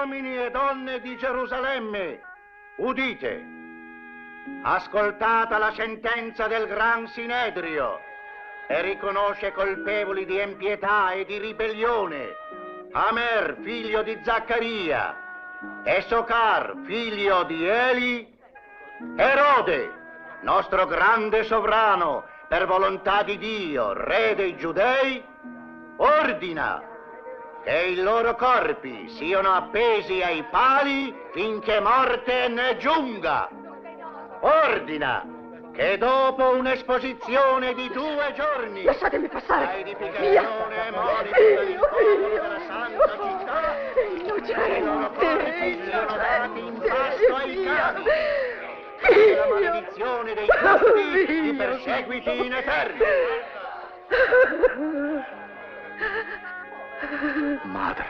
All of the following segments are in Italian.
uomini e donne di Gerusalemme, udite. Ascoltata la sentenza del Gran Sinedrio e riconosce colpevoli di empietà e di ribellione Amer, figlio di Zaccaria, e Socar, figlio di Eli, Erode, nostro grande sovrano, per volontà di Dio, re dei Giudei, ordina che i loro corpi siano appesi ai pali finché morte ne giunga. Ordina che dopo un'esposizione di 2 giorni... Lasciatemi passare! La edificazione e monito del popolo della santa città... I loro corpi siano dati in pasto ai cani. E la maledizione dei giusti di perseguiti in eterno. Madre.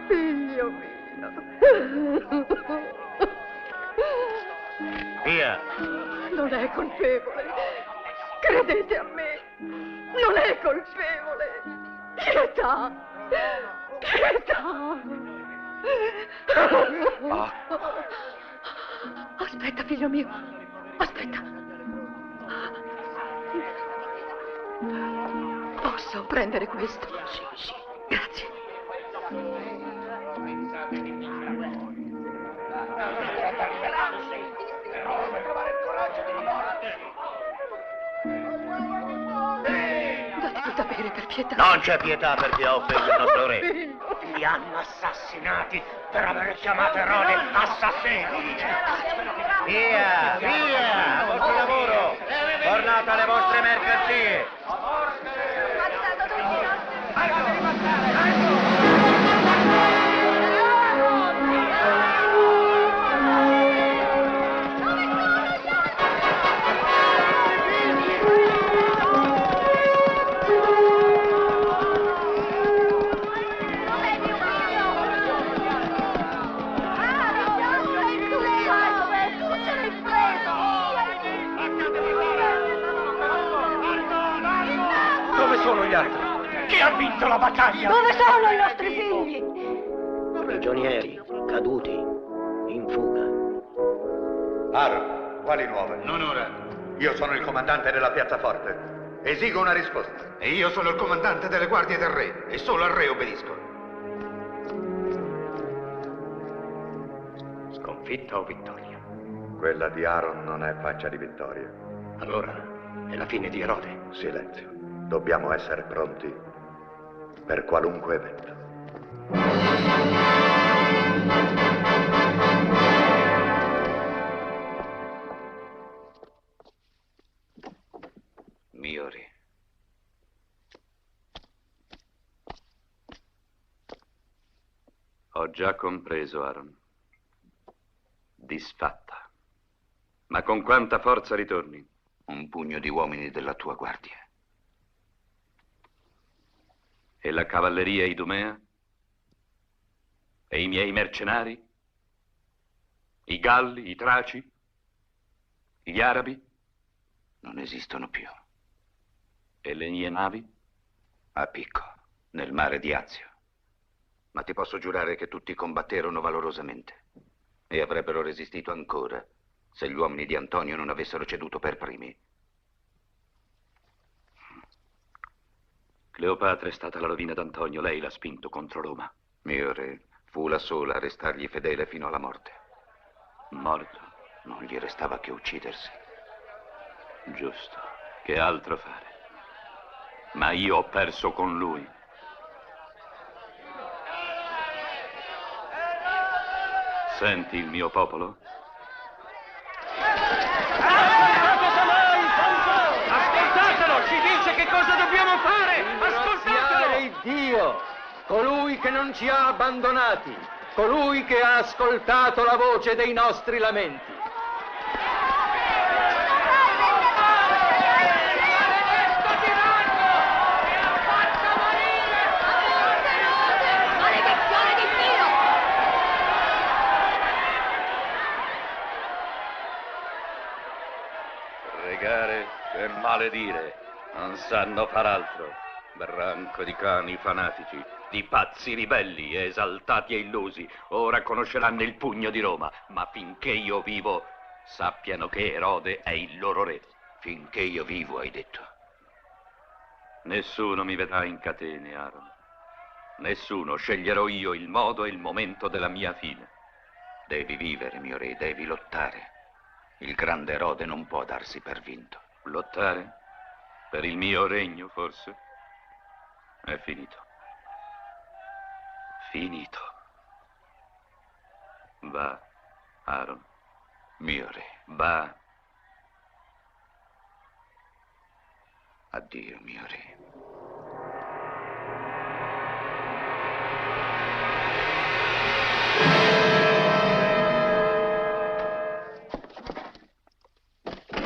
Figlio mio. Via. Non è colpevole. Credete a me. Non è colpevole. Pietà. Pietà. Aspetta, figlio mio. Aspetta. Posso prendere questo? Sì. Grazie. Date da bere per pietà. Non c'è pietà per chi ha offeso il nostro re. Li hanno assassinati per aver chiamato Erode assassini. Via, via, al vostro lavoro. Tornate alle vostre mercanzie. Chi ha vinto la battaglia? Dove sono i nostri figli? Prigionieri, caduti, in fuga. Aaron, quali nuove? Non ora. Io sono il comandante della piazzaforte. Esigo una risposta. E io sono il comandante delle guardie del re, e solo al re obbedisco. Sconfitta o vittoria? Quella di Aaron non è faccia di vittoria. Allora, è la fine di Erode. Silenzio. Dobbiamo essere pronti per qualunque evento. Mio re. Ho già compreso, Aaron. Disfatta. Ma con quanta forza ritorni? Un pugno di uomini della tua guardia. E la cavalleria idumea? E i miei mercenari? I Galli, i Traci? Gli Arabi? Non esistono più. E le mie navi? A picco, nel mare di Azio. Ma ti posso giurare che tutti combatterono valorosamente. E avrebbero resistito ancora se gli uomini di Antonio non avessero ceduto per primi. Cleopatra è stata la rovina d'Antonio, lei l'ha spinto contro Roma. Mio re fu la sola a restargli fedele fino alla morte. Morto? Non gli restava che uccidersi. Giusto. Che altro fare? Ma io ho perso con lui. Senti il mio popolo? Ascoltatelo! Ci dice che cosa dobbiamo fare! Ascoltatelo! Il Dio, colui che non ci ha abbandonati, colui che ha ascoltato la voce dei nostri lamenti. Pregare e maledire, non sanno far altro. Branco di cani fanatici, I pazzi ribelli, esaltati e illusi, ora conosceranno il pugno di Roma, ma finché io vivo, sappiano che Erode è il loro re. Finché io vivo, hai detto. Nessuno mi vedrà in catene, Aaron. Nessuno. Sceglierò io il modo e il momento della mia fine. Devi vivere, mio re, devi lottare. Il grande Erode non può darsi per vinto. Lottare? Per il mio regno, forse? È finito. Finito. Va, Aaron. Mio re. Va. Addio, mio re.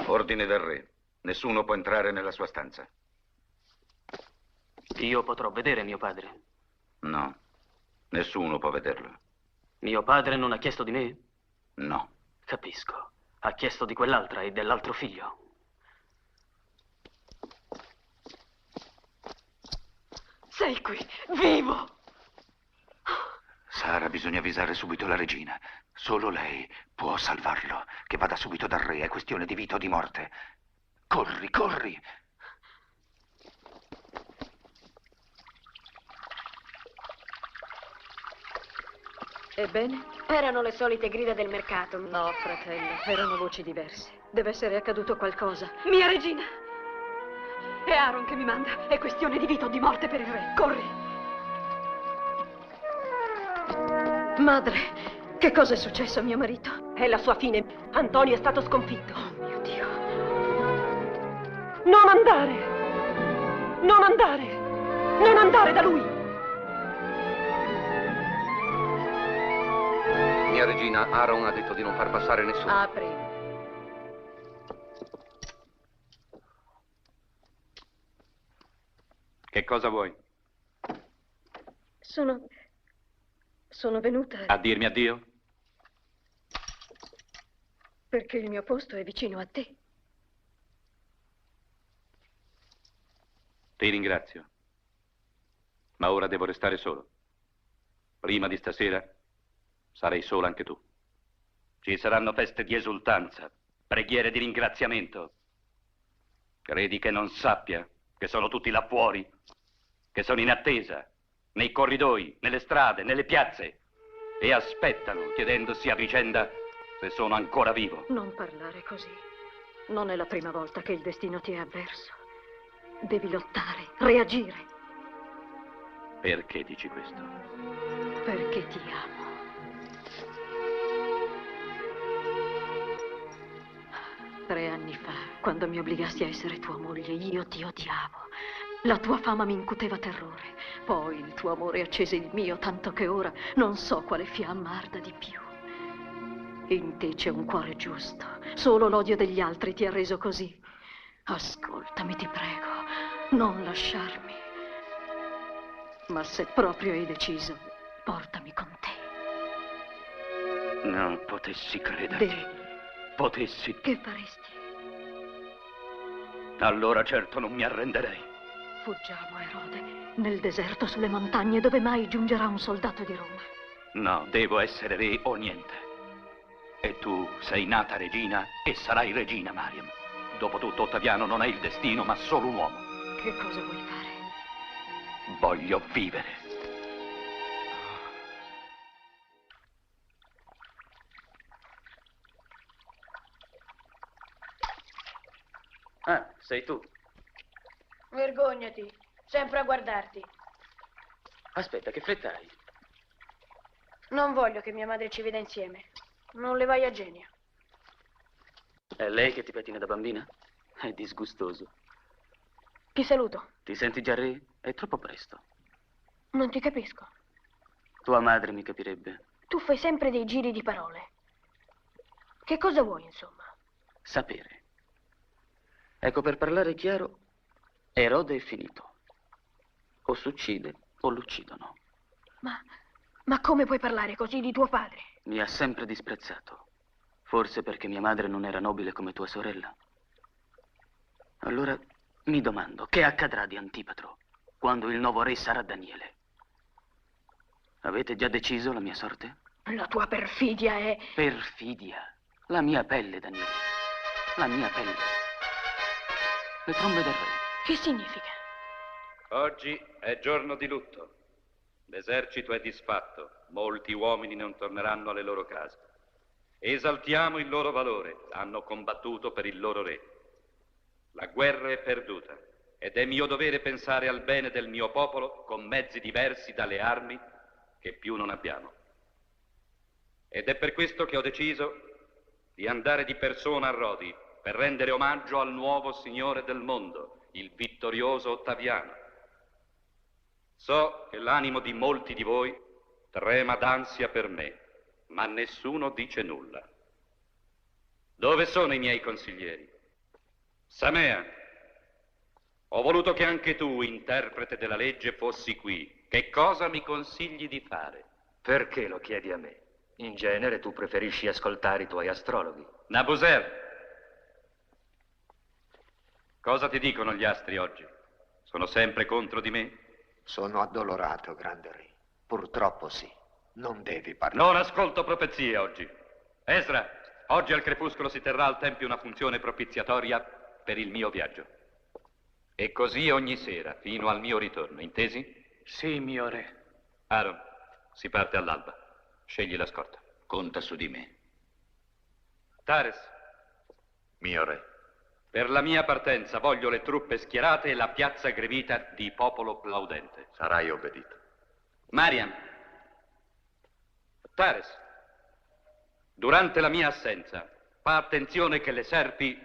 Ordine del re. Nessuno può entrare nella sua stanza. Io potrò vedere mio padre? No. Nessuno può vederlo. Mio padre non ha chiesto di me? No. Capisco. Ha chiesto di quell'altra e dell'altro figlio. Sei qui, vivo! Sara, bisogna avvisare subito la regina. Solo lei può salvarlo. Che vada subito dal re, è questione di vita o di morte. Corri, corri! Ebbene? Erano le solite grida del mercato. No, fratello, erano voci diverse. Deve essere accaduto qualcosa. Mia regina! È Aaron che mi manda. È questione di vita o di morte per il re. Corri! Madre, che cosa è successo a mio marito? È la sua fine. Antonio è stato sconfitto. Oh mio Dio. Non andare! Non andare! Non andare da lui! Mia regina, Aaron ha detto di non far passare nessuno. Apri. Che cosa vuoi? Sono venuta A dirmi addio? perché il mio posto è vicino a te. Ti ringrazio. Ma ora devo restare solo. Prima di stasera sarai sola anche tu. Ci saranno feste di esultanza, preghiere di ringraziamento. Credi che non sappia che sono tutti là fuori, che sono in attesa, nei corridoi, nelle strade, nelle piazze, e aspettano, chiedendosi a vicenda se sono ancora vivo? Non parlare così. Non è la prima volta che il destino ti è avverso. Devi lottare, reagire. Perché dici questo? Perché ti amo. Tre anni fa, quando mi obbligasti a essere tua moglie, io ti odiavo. La tua fama mi incuteva terrore. Poi il tuo amore accese il mio, tanto che ora non so quale fiamma arda di più. In te c'è un cuore giusto. Solo l'odio degli altri ti ha reso così. Ascoltami, ti prego. Non lasciarmi. Ma se proprio hai deciso, portami con te. Non potessi crederti. Devi. Potessi. Che faresti? Allora certo non mi arrenderei. Fuggiamo, Erode, nel deserto sulle montagne dove mai giungerà un soldato di Roma. No, devo essere re o niente. E tu sei nata regina e sarai regina, Mariam. Dopotutto Ottaviano non è il destino, ma solo un uomo. Che cosa vuoi fare? Voglio vivere. Ah, sei tu. Vergognati, sempre a guardarti. Aspetta, che fretta hai? Non voglio che mia madre ci veda insieme. Non le vai a genio. È lei che ti pettina da bambina? È disgustoso. Ti saluto. Ti senti già re? È troppo presto. Non ti capisco. Tua madre mi capirebbe. Tu fai sempre dei giri di parole. Che cosa vuoi, insomma? Sapere. Ecco, per parlare chiaro, Erode è finito. O s'uccide o lo uccidono. Ma come puoi parlare così di tuo padre? Mi ha sempre disprezzato. Forse perché mia madre non era nobile come tua sorella. Allora mi domando, che accadrà di Antipatro quando il nuovo re sarà Daniele? Avete già deciso la mia sorte? La tua perfidia è... Perfidia. La mia pelle, Daniele. La mia pelle. Le trombe del re. Che significa? Oggi è giorno di lutto. L'esercito è disfatto. Molti uomini non torneranno alle loro case. Esaltiamo il loro valore. Hanno combattuto per il loro re. La guerra è perduta ed è mio dovere pensare al bene del mio popolo con mezzi diversi dalle armi che più non abbiamo. Ed è per questo che ho deciso di andare di persona a Rodi per rendere omaggio al nuovo signore del mondo, il vittorioso Ottaviano. So che l'animo di molti di voi trema d'ansia per me, ma nessuno dice nulla. Dove sono i miei consiglieri? Samea, ho voluto che anche tu, interprete della legge, fossi qui. Che cosa mi consigli di fare? Perché lo chiedi a me? In genere tu preferisci ascoltare i tuoi astrologhi. Nabuser, cosa ti dicono gli astri oggi? Sono sempre contro di me? Sono addolorato, grande re. Purtroppo sì. Non devi parlare. Non ascolto profezie oggi. Ezra, oggi al crepuscolo si terrà al tempio una funzione propiziatoria per il mio viaggio. E così ogni sera, fino al mio ritorno, intesi? Sì, mio re. Aaron, si parte all'alba. Scegli la scorta. Conta su di me. Tares. Mio re. Per la mia partenza voglio le truppe schierate e la piazza grevita di popolo plaudente. Sarai obbedito. Mariam. Tares. Durante la mia assenza, fa attenzione che le serpi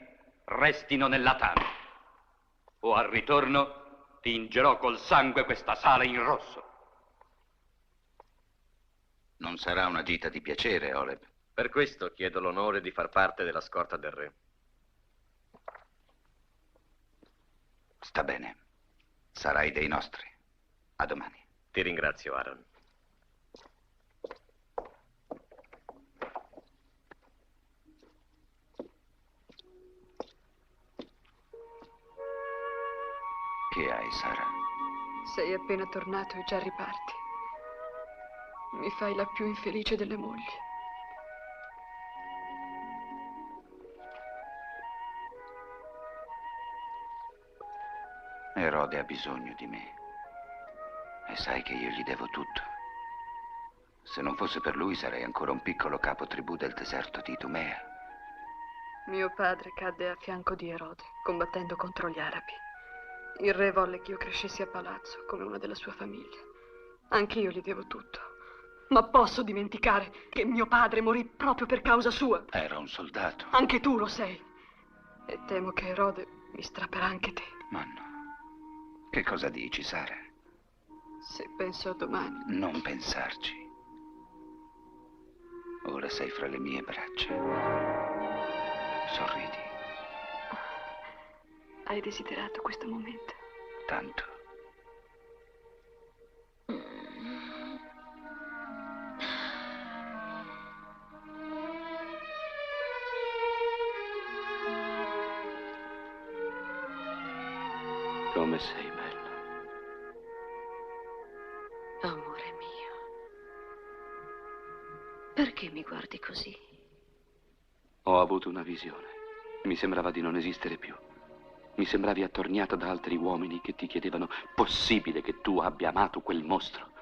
restino nella tana. O al ritorno tingerò col sangue questa sala in rosso. Non sarà una gita di piacere, Oleb. Per questo chiedo l'onore di far parte della scorta del re. Sta bene. Sarai dei nostri. A domani. Ti ringrazio, Aaron. Che hai, Sara? Sei appena tornato e già riparti. Mi fai la più infelice delle mogli. Erode ha bisogno di me. E sai che io gli devo tutto. Se non fosse per lui sarei ancora un piccolo capo tribù del deserto di Idumea. Mio padre cadde a fianco di Erode, combattendo contro gli arabi. Il re volle che io crescessi a palazzo, come una della sua famiglia. Anch'io gli devo tutto. Ma posso dimenticare che mio padre morì proprio per causa sua? Era un soldato. Anche tu lo sei. E temo che Erode mi strapperà anche te. Ma no. Che cosa dici, Sara? Se penso a domani. Non pensarci. Ora sei fra le mie braccia. Sorridi. Hai desiderato questo momento? Tanto. Come sei bella. Amore mio, perché mi guardi così? Ho avuto una visione. Mi sembrava di non esistere più. Mi sembravi attorniata da altri uomini che ti chiedevano: possibile che tu abbia amato quel mostro?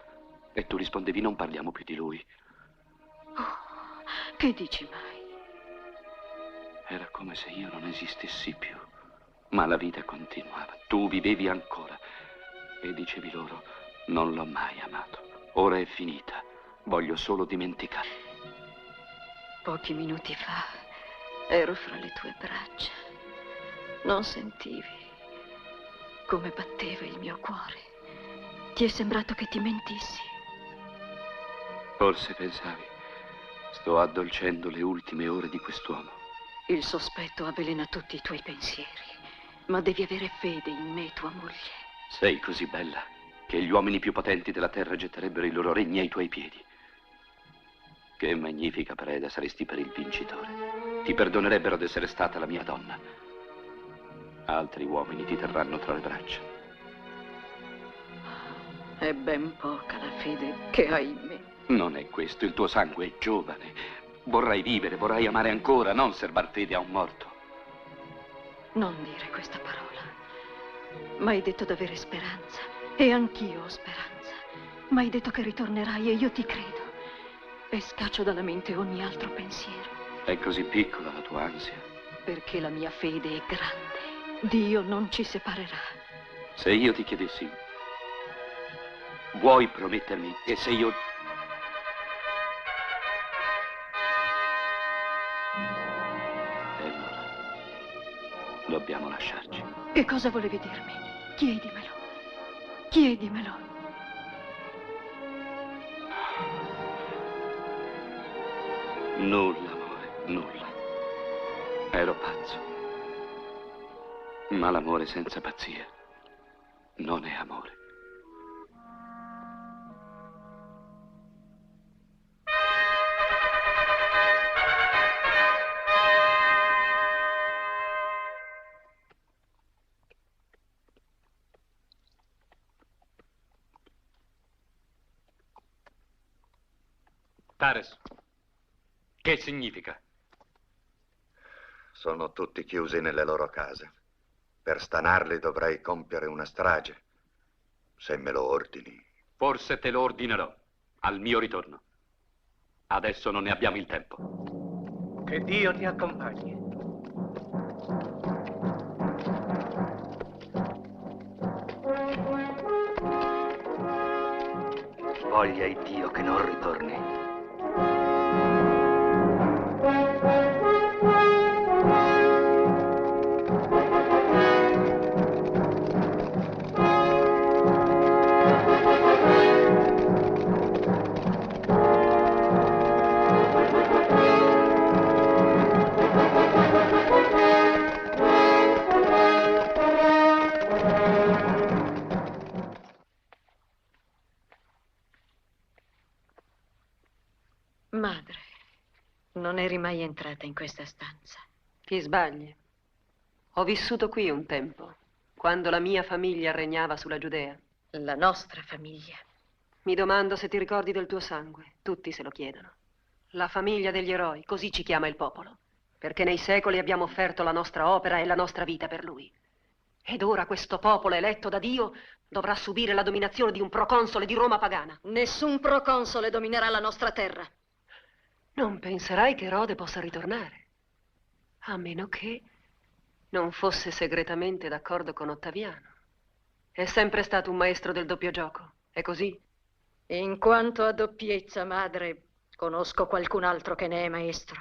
E tu rispondevi: non parliamo più di lui. Oh, che dici mai? Era come se io non esistessi più. Ma la vita continuava. Tu vivevi ancora. E dicevi loro: non l'ho mai amato. Ora è finita. Voglio solo dimenticare. Pochi minuti fa ero fra le tue braccia. Non sentivi come batteva il mio cuore. Ti è sembrato che ti mentissi? Forse pensavi: sto addolcendo le ultime ore di quest'uomo. Il sospetto avvelena tutti i tuoi pensieri. Ma devi avere fede in me, tua moglie. Sei così bella che gli uomini più potenti della terra getterebbero i loro regni ai tuoi piedi. Che magnifica preda saresti per il vincitore. Ti perdonerebbero d'essere stata la mia donna. Altri uomini ti terranno tra le braccia. È ben poca la fede che hai in me. Non è questo, il tuo sangue è giovane. Vorrai vivere, vorrai amare ancora, non serbar fede a un morto. Non dire questa parola. M'hai detto d'avere speranza, e anch'io ho speranza. M'hai detto che ritornerai e io ti credo. E scaccio dalla mente ogni altro pensiero. È così piccola la tua ansia? Perché la mia fede è grande. Dio non ci separerà. Se io ti chiedessi, vuoi promettermi, e se io... E allora, dobbiamo lasciarci. Che cosa volevi dirmi? Chiedimelo. Chiedimelo. Nulla, amore, nulla. Ero pazzo. Ma l'amore senza pazzia non è amore. Tares, che significa? Sono tutti chiusi nelle loro case. Per stanarli dovrei compiere una strage. Se me lo ordini. Forse te lo ordinerò, al mio ritorno. Adesso non ne abbiamo il tempo. Che Dio ti accompagni. Voglia il Dio che non ritorni. Madre, non eri mai entrata in questa stanza. Ti sbagli. Ho vissuto qui un tempo, quando la mia famiglia regnava sulla Giudea. La nostra famiglia. Mi domando se ti ricordi del tuo sangue. Tutti se lo chiedono. La famiglia degli eroi, così ci chiama il popolo. Perché nei secoli abbiamo offerto la nostra opera e la nostra vita per lui. Ed ora questo popolo eletto da Dio dovrà subire la dominazione di un proconsole di Roma pagana. Nessun proconsole dominerà la nostra terra. Non penserai che Erode possa ritornare, a meno che non fosse segretamente d'accordo con Ottaviano. È sempre stato un maestro del doppio gioco, è così? In quanto a doppiezza, madre, conosco qualcun altro che ne è maestro.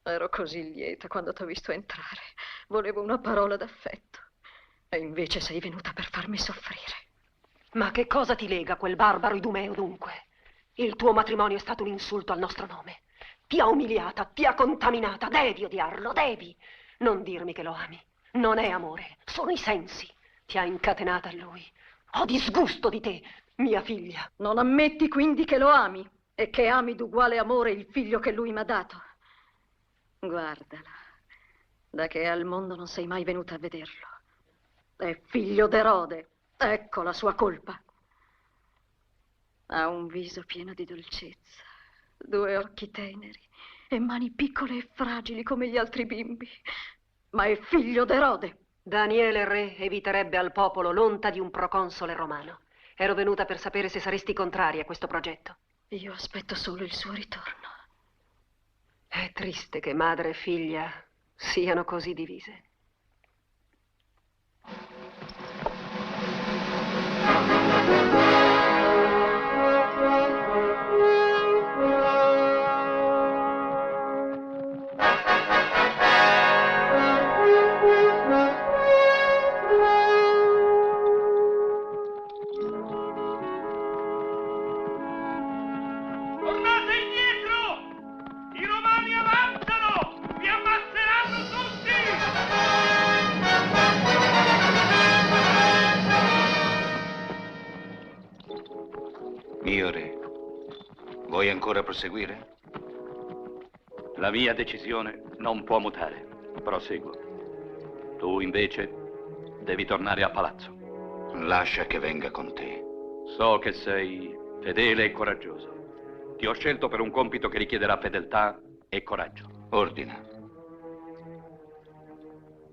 Ero così lieta quando t'ho visto entrare. Volevo una parola d'affetto. E invece sei venuta per farmi soffrire. Ma che cosa ti lega quel barbaro Idumeo, dunque? Il tuo matrimonio è stato un insulto al nostro nome. Ti ha umiliata, ti ha contaminata. Devi odiarlo, devi. Non dirmi che lo ami. Non è amore, sono i sensi. Ti ha incatenata a lui. Ho disgusto di te, mia figlia. Non ammetti quindi che lo ami e che ami d'uguale amore il figlio che lui m'ha dato? Guardala. Da che è al mondo non sei mai venuta a vederlo. È figlio d'Erode. Ecco la sua colpa. Ha un viso pieno di dolcezza, 2 occhi teneri e mani piccole e fragili come gli altri bimbi. Ma è figlio d'Erode. Daniele re eviterebbe al popolo l'onta di un proconsole romano. Ero venuta per sapere se saresti contraria a questo progetto. Io aspetto solo il suo ritorno. È triste che madre e figlia siano così divise. Mio re, vuoi ancora proseguire? La mia decisione non può mutare. Proseguo. Tu invece devi tornare a palazzo. Lascia che venga con te. So che sei fedele e coraggioso. Ti ho scelto per un compito che richiederà fedeltà e coraggio. Ordina.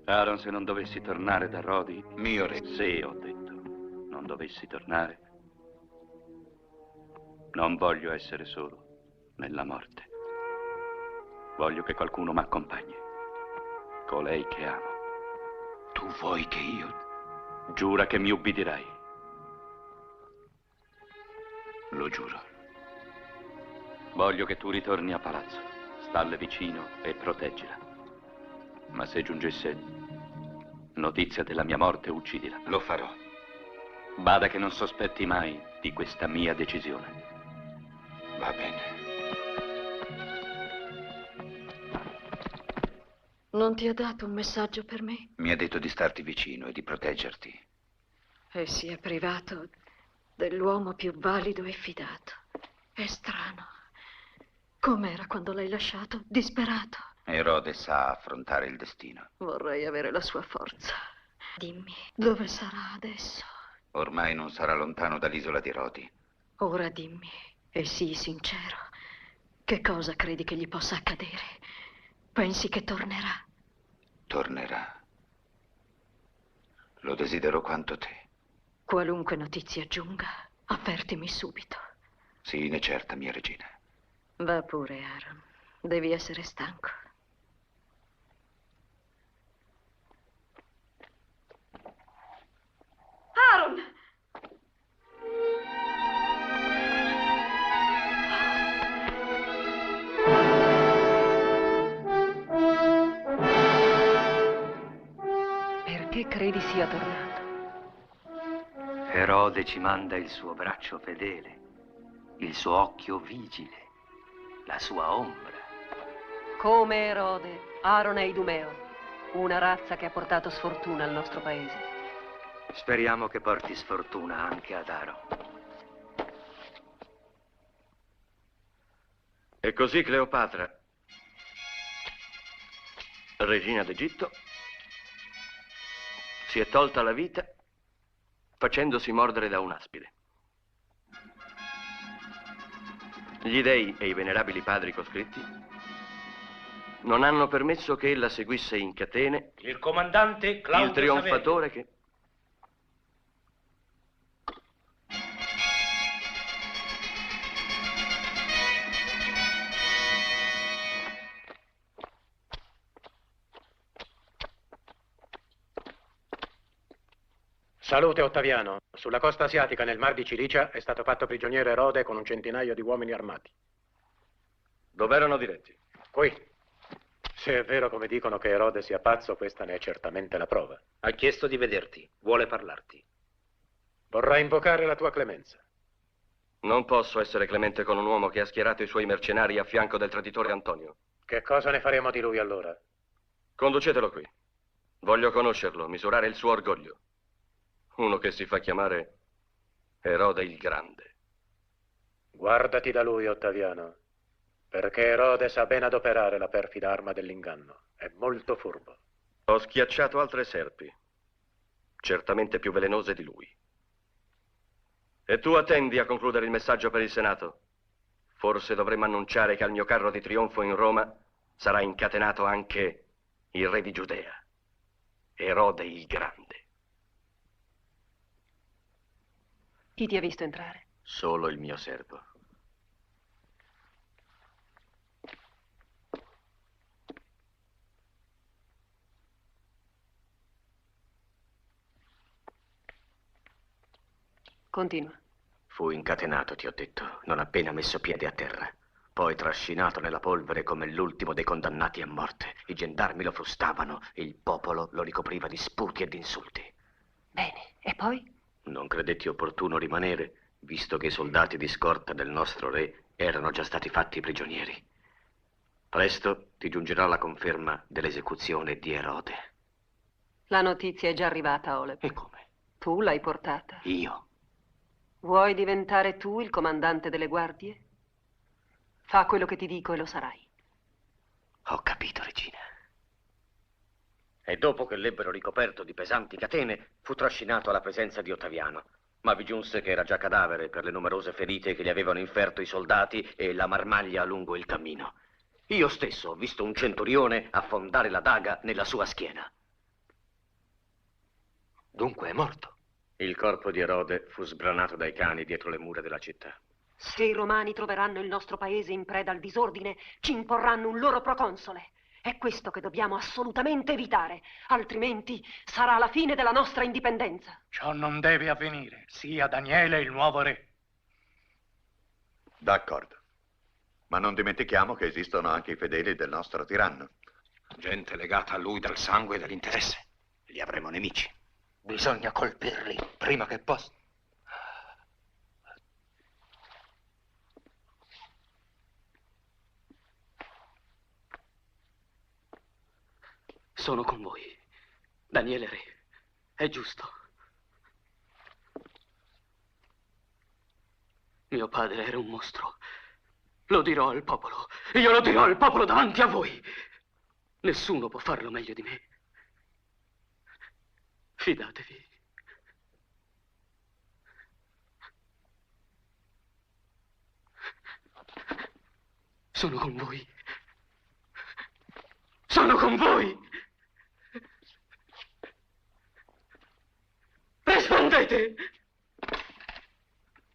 Aaron, se non dovessi tornare da Rodi... Mio re. Se, ho detto, non dovessi tornare, non voglio essere solo nella morte. Voglio che qualcuno mi accompagni. Colei che amo. Tu vuoi che io... Giura che mi ubbidirai. Lo giuro. Voglio che tu ritorni a palazzo, stalle vicino e proteggila. Ma se giungesse notizia della mia morte, uccidila. Lo farò. Bada che non sospetti mai di questa mia decisione. Va bene. Non ti ha dato un messaggio per me? Mi ha detto di starti vicino e di proteggerti. E si è privato dell'uomo più valido e fidato. È strano. Com'era quando l'hai lasciato? Disperato. Erode sa affrontare il destino. Vorrei avere la sua forza. Dimmi, dove sarà adesso? Ormai non sarà lontano dall'isola di Rodi. Ora dimmi, e sii sincero, che cosa credi che gli possa accadere? Pensi che tornerà? Tornerà. Lo desidero quanto te. Qualunque notizia giunga, avvertimi subito. Sii ne certa, mia regina. Va pure, Aaron. Devi essere stanco. Aaron! Perché credi sia tornato? Erode ci manda il suo braccio fedele, il suo occhio vigile, la sua ombra. Come Erode, Aaron è idumeo, una razza che ha portato sfortuna al nostro paese. Speriamo che porti sfortuna anche ad Aaron. E così Cleopatra, regina d'Egitto, si è tolta la vita facendosi mordere da un'aspide. Gli dei e i venerabili padri coscritti non hanno permesso che ella seguisse in catene il comandante Claudio il trionfatore che... Salute, Ottaviano. Sulla costa asiatica, nel mar di Cilicia, è stato fatto prigioniero Erode con un centinaio di uomini armati. Dove erano diretti? Qui. Se è vero come dicono che Erode sia pazzo, questa ne è certamente la prova. Ha chiesto di vederti, vuole parlarti. Vorrà invocare la tua clemenza. Non posso essere clemente con un uomo che ha schierato i suoi mercenari a fianco del traditore Antonio. Che cosa ne faremo di lui allora? Conducetelo qui. Voglio conoscerlo, misurare il suo orgoglio. Uno che si fa chiamare Erode il Grande. Guardati da lui, Ottaviano, perché Erode sa ben adoperare la perfida arma dell'inganno. È molto furbo. Ho schiacciato altre serpi, certamente più velenose di lui. E tu attendi a concludere il messaggio per il Senato. Forse dovremmo annunciare che al mio carro di trionfo in Roma sarà incatenato anche il re di Giudea, Erode il Grande. Chi ti ha visto entrare? Solo il mio servo. Continua. Fu incatenato, ti ho detto, non appena messo piede a terra. Poi trascinato nella polvere come l'ultimo dei condannati a morte. I gendarmi lo frustavano e il popolo lo ricopriva di sputi e di insulti. Bene, e poi? Non credetti opportuno rimanere, visto che i soldati di scorta del nostro re erano già stati fatti prigionieri. Presto ti giungerà la conferma dell'esecuzione di Erode. La notizia è già arrivata, Oleb. E come? Tu l'hai portata. Io? Vuoi diventare tu il comandante delle guardie? Fa quello che ti dico e lo sarai. Ho capito, regina. E dopo che l'ebbero ricoperto di pesanti catene, fu trascinato alla presenza di Ottaviano. ma vi giunse che era già cadavere per le numerose ferite che gli avevano inferto i soldati e la marmaglia lungo il cammino. Io stesso ho visto un centurione affondare la daga nella sua schiena. Dunque è morto. Il corpo di Erode fu sbranato dai cani dietro le mura della città. Se i romani troveranno il nostro paese in preda al disordine, ci imporranno un loro proconsole. È questo che dobbiamo assolutamente evitare, altrimenti sarà la fine della nostra indipendenza. Ciò non deve avvenire. Sia Daniele il nuovo re. D'accordo. Ma non dimentichiamo che esistono anche i fedeli del nostro tiranno. Gente legata a lui dal sangue e dall'interesse. Li avremo nemici. Bisogna colpirli prima che possa. Sono con voi. Daniele Re. È giusto. Mio padre era un mostro. Lo dirò al popolo. Io lo dirò al popolo davanti a voi. Nessuno può farlo meglio di me. Fidatevi. Sono con voi. Sono con voi. Rispondete!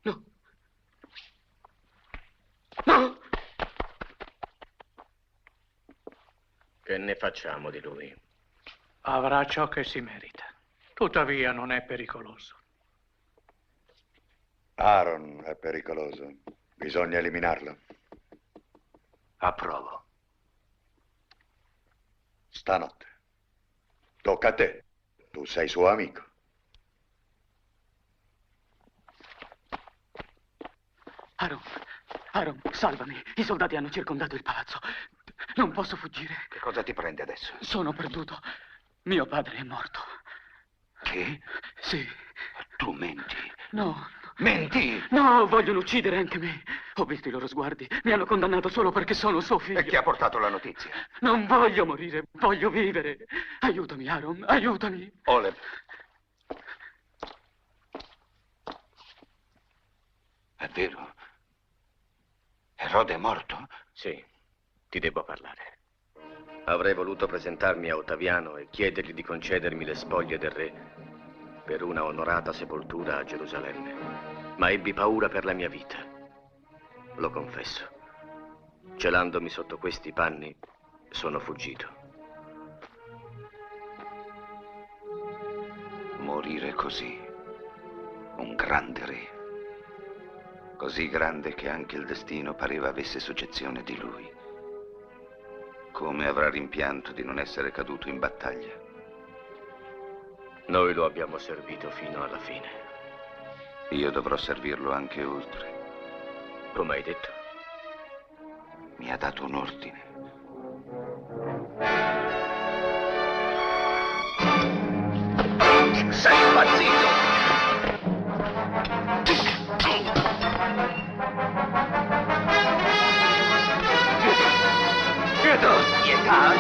No. No! Che ne facciamo di lui? Avrà ciò che si merita. Tuttavia non è pericoloso. Aaron è pericoloso. Bisogna eliminarlo. Approvo. Stanotte. Tocca a te. Tu sei suo amico. Aaron, salvami. I soldati hanno circondato il palazzo. Non posso fuggire. Che cosa ti prende adesso? Sono perduto. Mio padre è morto. Che? Sì. Tu menti. No. Menti! No, vogliono uccidere anche me. Ho visto i loro sguardi. Mi hanno condannato solo perché sono suo figlio. E chi ha portato la notizia? Non voglio morire, voglio vivere. Aiutami, Aaron, aiutami. Oleg. È vero? Erode è morto? Sì, ti devo parlare. Avrei voluto presentarmi a Ottaviano e chiedergli di concedermi le spoglie del re per una onorata sepoltura a Gerusalemme, ma ebbi paura per la mia vita. Lo confesso. Celandomi sotto questi panni, sono fuggito. Morire così, un grande re, così grande che anche il destino pareva avesse soggezione di lui. Come avrà rimpianto di non essere caduto in battaglia? Noi lo abbiamo servito fino alla fine. Io dovrò servirlo anche oltre. Come hai detto? Mi ha dato un ordine. Sei impazzito! Pietà!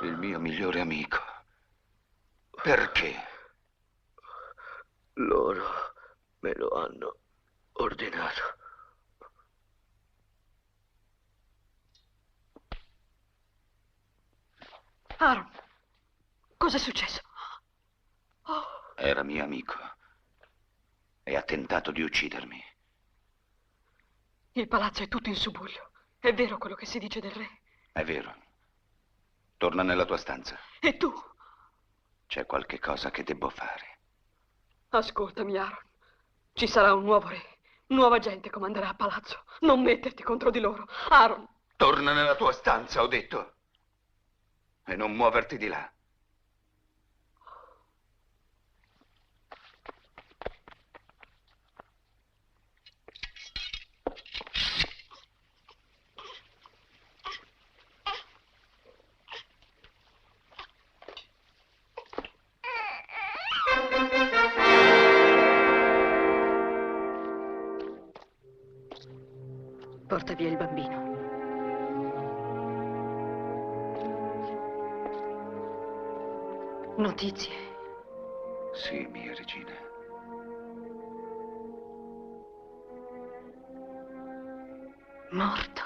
Il mio migliore amico. Perché? Loro me lo hanno ordinato. Aaron, cosa è successo? Oh. Era mio amico e ha tentato di uccidermi. Il palazzo è tutto in subbuglio. È vero quello che si dice del re? È vero. Torna nella tua stanza. E tu? C'è qualche cosa che devo fare. Ascoltami, Aaron. Ci sarà un nuovo re. Nuova gente comanderà a palazzo. Non metterti contro di loro. Aaron. Torna nella tua stanza, ho detto. E non muoverti di là. Porta via il bambino. Notizie? Sì, mia regina. Morto.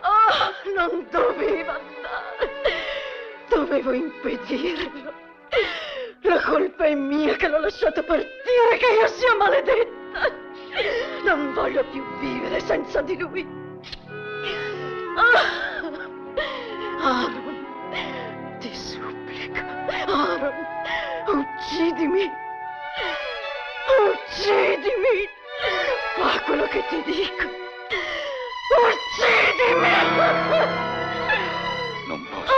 Oh, non dovevo andare. Dovevo impedirlo. La colpa è mia che l'ho lasciato partire, che io sia maledetta. Non voglio più vivere senza di lui. Aaron, ti supplico. Aaron, uccidimi. Uccidimi. Fa quello che ti dico. Uccidimi. Non posso.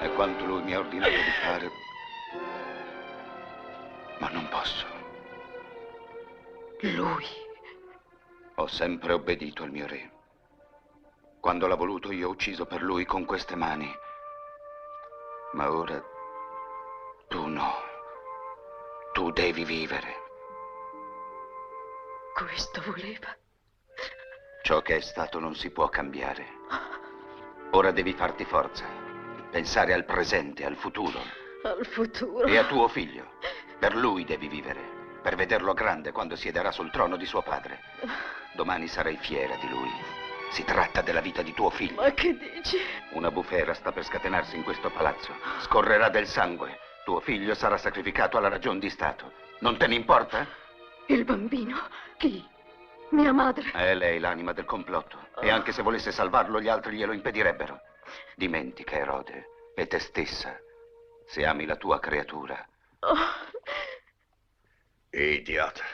È quanto lui mi ha ordinato di fare. Ma non posso. Lui. Ho sempre obbedito al mio re. Quando l'ha voluto io ho ucciso per lui con queste mani. Ma ora tu no. Tu devi vivere. Questo voleva. Ciò che è stato non si può cambiare. Ora devi farti forza. Pensare al presente, al futuro. Al futuro. E a tuo figlio. Per lui devi vivere. Per vederlo grande quando siederà sul trono di suo padre. Domani sarai fiera di lui. Si tratta della vita di tuo figlio. Ma che dici? Una bufera sta per scatenarsi in questo palazzo. Scorrerà del sangue. Tuo figlio sarà sacrificato alla ragion di Stato. Non te ne importa? Il bambino? Chi? Mia madre? È lei l'anima del complotto. E anche se volesse salvarlo, gli altri glielo impedirebbero. Dimentica, Erode, e te stessa, se ami la tua creatura. Idiota.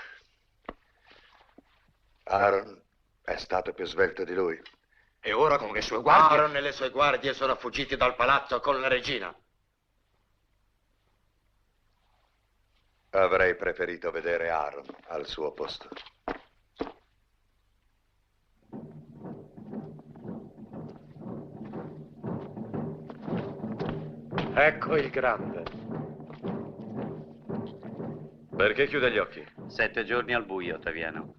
Aaron è stato più svelto di lui. E ora con le sue guardie... Aaron e le sue guardie sono fuggiti dal palazzo con la regina. Avrei preferito vedere Aaron al suo posto. Ecco il grande. Perché chiude gli occhi? 7 giorni al buio, Ottaviano.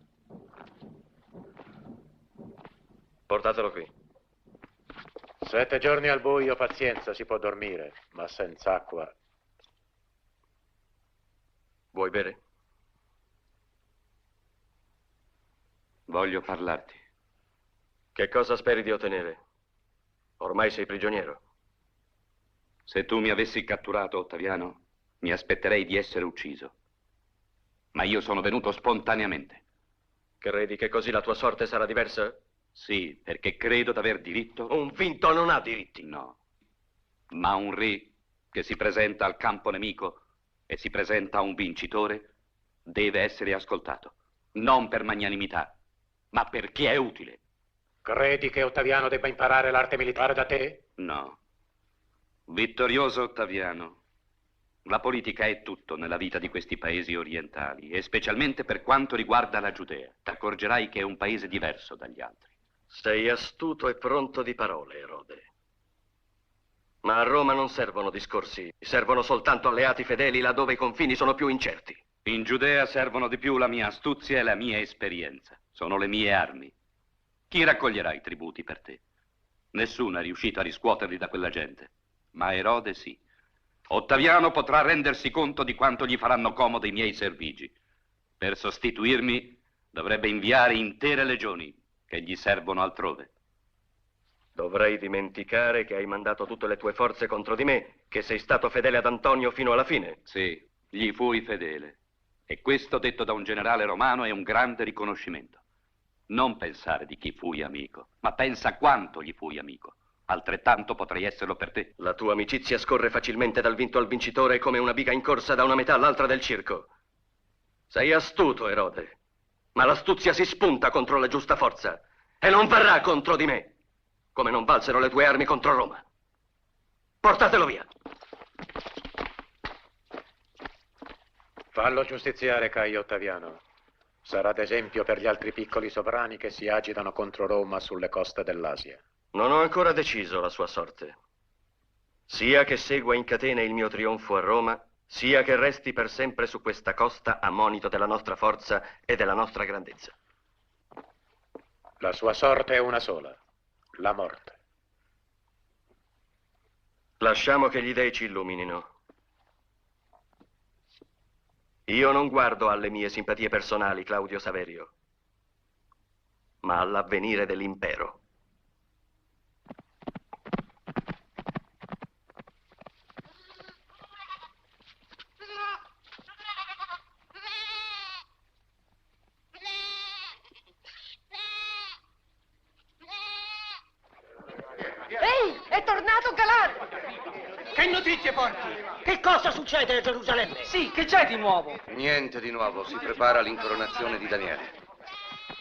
Portatelo qui. 7 giorni al buio, pazienza, si può dormire, ma senza acqua. Vuoi bere? Voglio parlarti. Che cosa speri di ottenere? Ormai sei prigioniero. Se tu mi avessi catturato, Ottaviano, mi aspetterei di essere ucciso. Ma io sono venuto spontaneamente. Credi che così la tua sorte sarà diversa? Sì, perché credo d'aver diritto... Un finto non ha diritti. No. Ma un re che si presenta al campo nemico e si presenta a un vincitore deve essere ascoltato. Non per magnanimità, ma perché è utile. Credi che Ottaviano debba imparare l'arte militare da te? No. Vittorioso Ottaviano, la politica è tutto nella vita di questi paesi orientali e specialmente per quanto riguarda la Giudea. Ti accorgerai che è un paese diverso dagli altri. Sei astuto e pronto di parole, Erode. Ma a Roma non servono discorsi, servono soltanto alleati fedeli laddove i confini sono più incerti. In Giudea servono di più la mia astuzia e la mia esperienza. Sono le mie armi. Chi raccoglierà i tributi per te? Nessuno è riuscito a riscuoterli da quella gente. Ma Erode sì. Ottaviano potrà rendersi conto di quanto gli faranno comodo i miei servigi. Per sostituirmi dovrebbe inviare intere legioni che gli servono altrove. Dovrei dimenticare che hai mandato tutte le tue forze contro di me, che sei stato fedele ad Antonio fino alla fine. Sì, gli fui fedele. E questo, detto da un generale romano, è un grande riconoscimento. Non pensare di chi fui amico, ma pensa quanto gli fui amico. Altrettanto potrei esserlo per te. La tua amicizia scorre facilmente dal vinto al vincitore come una biga in corsa da una metà all'altra del circo. Sei astuto, Erode, ma l'astuzia si spunta contro la giusta forza e non verrà contro di me, come non valsero le tue armi contro Roma. Portatelo via. Fallo giustiziare, Caio Ottaviano. Sarà d'esempio per gli altri piccoli sovrani che si agitano contro Roma sulle coste dell'Asia. Non ho ancora deciso la sua sorte. Sia che segua in catene il mio trionfo a Roma, sia che resti per sempre su questa costa a monito della nostra forza e della nostra grandezza. La sua sorte è una sola, la morte. Lasciamo che gli dei ci illuminino. Io non guardo alle mie simpatie personali, Claudio Saverio, ma all'avvenire dell'impero. Ehi, è tornato Galad! Che notizie porti? Che cosa succede a Gerusalemme? Sì, che c'è di nuovo? Niente di nuovo, si prepara l'incoronazione di Daniele.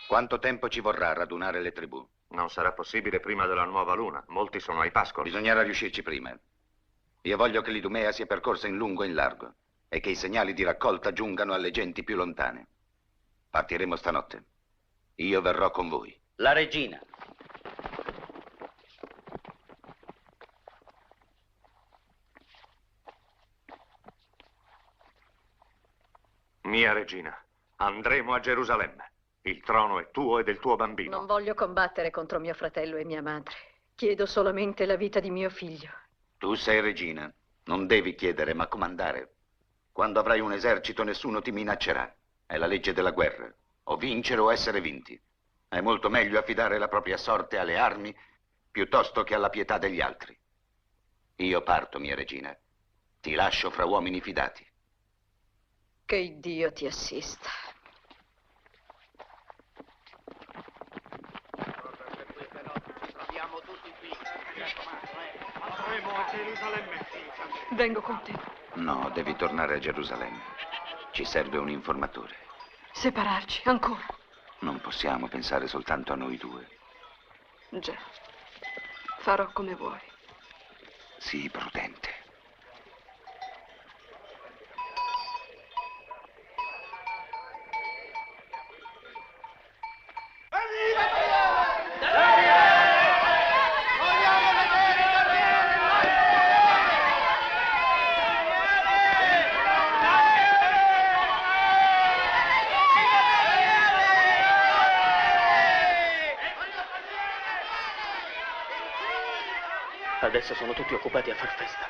Quanto tempo ci vorrà a radunare le tribù? Non sarà possibile prima della nuova luna. Molti sono ai pascoli. Bisognerà riuscirci prima. Io voglio che l'Idumea sia percorsa in lungo e in largo e che i segnali di raccolta giungano alle genti più lontane. Partiremo stanotte. Io verrò con voi. La regina. Mia regina, andremo a Gerusalemme. Il trono è tuo e del tuo bambino. Non voglio combattere contro mio fratello e mia madre. Chiedo solamente la vita di mio figlio. Tu sei regina. Non devi chiedere, ma comandare. Quando avrai un esercito, nessuno ti minaccerà. È la legge della guerra. O vincere o essere vinti. È molto meglio affidare la propria sorte alle armi piuttosto che alla pietà degli altri. Io parto, mia regina. Ti lascio fra uomini fidati. Che Dio ti assista. Vengo con te. No, devi tornare a Gerusalemme. Ci serve un informatore. Separarci, ancora. Non possiamo pensare soltanto a noi due. Già. Farò come vuoi. Sii prudente. Adesso sono tutti occupati a far festa.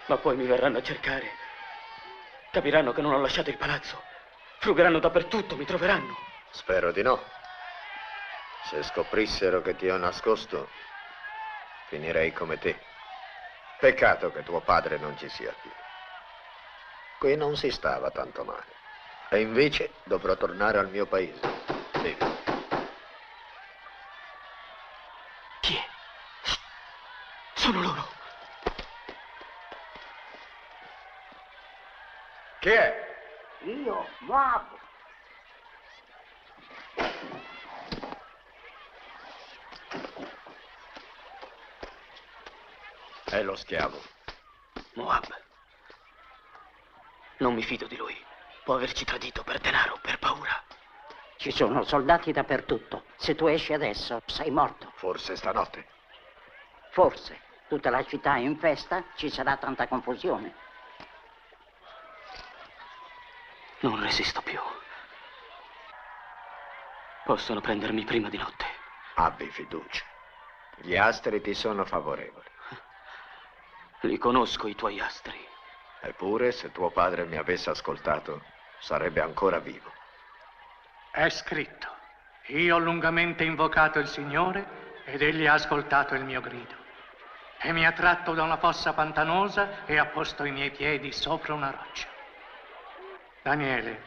Ma poi mi verranno a cercare. Capiranno che non ho lasciato il palazzo. Frugheranno dappertutto, mi troveranno. Spero di no. Se scoprissero che ti ho nascosto, finirei come te. Peccato che tuo padre non ci sia più. Qui non si stava tanto male. E invece dovrò tornare al mio paese. Devi. Chi è? Sono loro. Chi è? Io, Moab. È lo schiavo. Moab. Non mi fido di lui. Può averci tradito per denaro, per paura. Ci sono soldati dappertutto. Se tu esci adesso, sei morto. Forse stanotte. Forse. Tutta la città è in festa, ci sarà tanta confusione. Non resisto più. Possono prendermi prima di notte. Abbi fiducia. Gli astri ti sono favorevoli. Li conosco i tuoi astri. Eppure, se tuo padre mi avesse ascoltato, sarebbe ancora vivo. È scritto. Io ho lungamente invocato il Signore ed egli ha ascoltato il mio grido. E mi ha tratto da una fossa pantanosa e ha posto i miei piedi sopra una roccia. Daniele,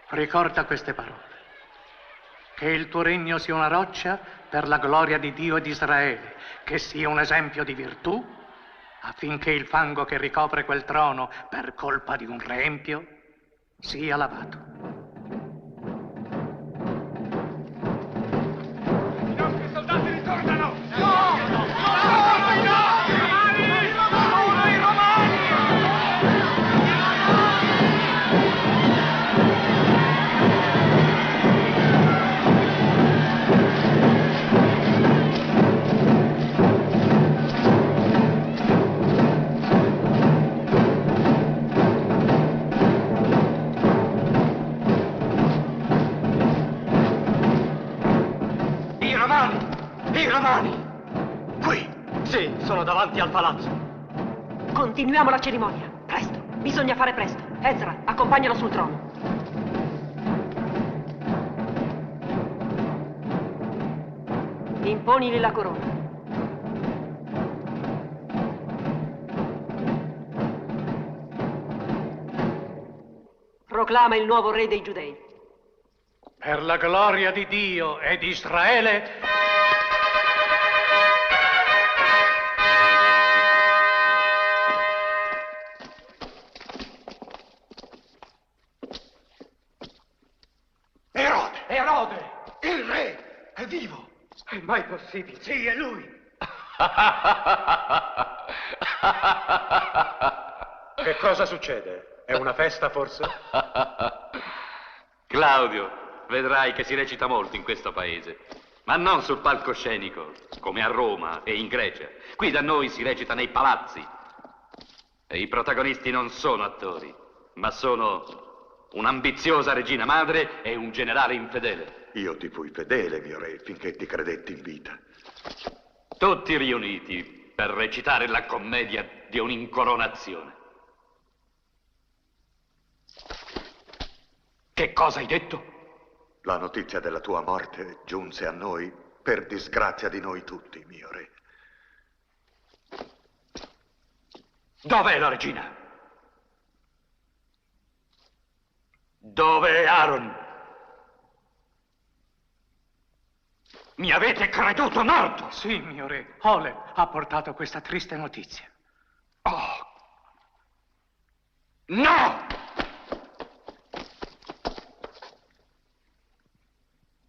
ricorda queste parole. Che il tuo regno sia una roccia per la gloria di Dio e di Israele, che sia un esempio di virtù, affinché il fango che ricopre quel trono per colpa di un reempio sia lavato. I nostri soldati ritornano! Sì, sono davanti al palazzo. Continuiamo la cerimonia. Presto, bisogna fare presto. Ezra, accompagnalo sul trono. Imponili la corona. Proclama il nuovo re dei Giudei. Per la gloria di Dio e di Israele. Erode! Erode! Il re è vivo! È mai possibile? Sì, è lui! Che cosa succede? È una festa, forse? Claudio, vedrai che si recita molto in questo paese, ma non sul palcoscenico, come a Roma e in Grecia. Qui da noi si recita nei palazzi. E i protagonisti non sono attori, ma sono un'ambiziosa regina madre e un generale infedele. Io ti fui fedele, mio re, finché ti credetti in vita. Tutti riuniti per recitare la commedia di un'incoronazione. Che cosa hai detto? La notizia della tua morte giunse a noi per disgrazia di noi tutti, mio re. Dov'è la regina? Dov'è Aaron? Mi avete creduto morto? Sì, mio re. Oleb ha portato questa triste notizia. Oh! No!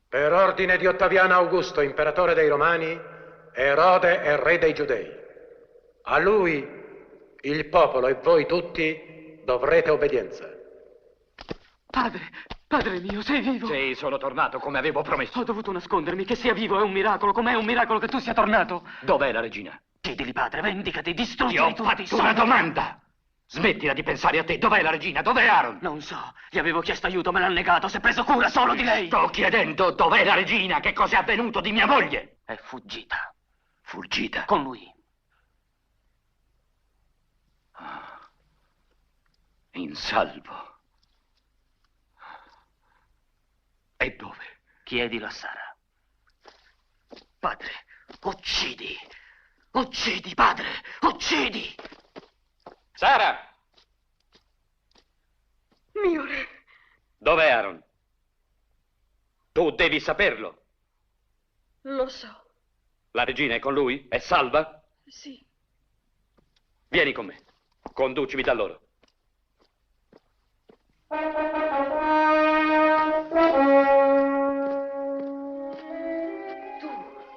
Per ordine di Ottaviano Augusto, imperatore dei Romani, Erode è re dei Giudei. A lui, il popolo e voi tutti dovrete obbedienza. Padre mio, sei vivo? Sì, sono tornato come avevo promesso. Ho dovuto nascondermi, che sia vivo è un miracolo, com'è un miracolo che tu sia tornato. Dov'è la regina? Chiedili, padre, vendicati, distruggili Ti ho tutti. fatto una domanda! Smettila di pensare a te. Dov'è la regina? Dov'è Aaron? Non so, gli avevo chiesto aiuto, me l'ha negato, si è preso cura solo di lei. Sto chiedendo dov'è la regina, che cosa è avvenuto di mia moglie? È fuggita. Fuggita? Con lui. In salvo. E dove? Chiedilo a Sara. Padre, uccidi. Uccidi, padre, uccidi. Sara! Mio re. Dov'è Aaron? Tu devi saperlo. Lo so. La regina è con lui? È salva? Sì. Vieni con me. Conducimi da loro.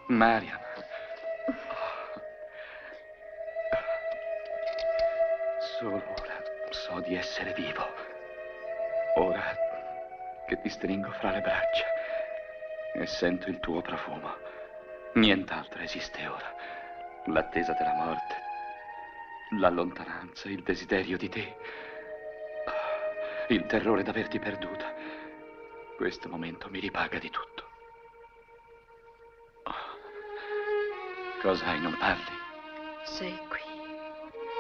Mariam. Solo ora so di essere vivo. Ora che ti stringo fra le braccia e sento il tuo profumo. Nient'altro esiste ora. L'attesa della morte, la lontananza, il desiderio di te, il terrore d'averti perduta. Questo momento mi ripaga di tutto. Cosa hai, non parli? Sei qui.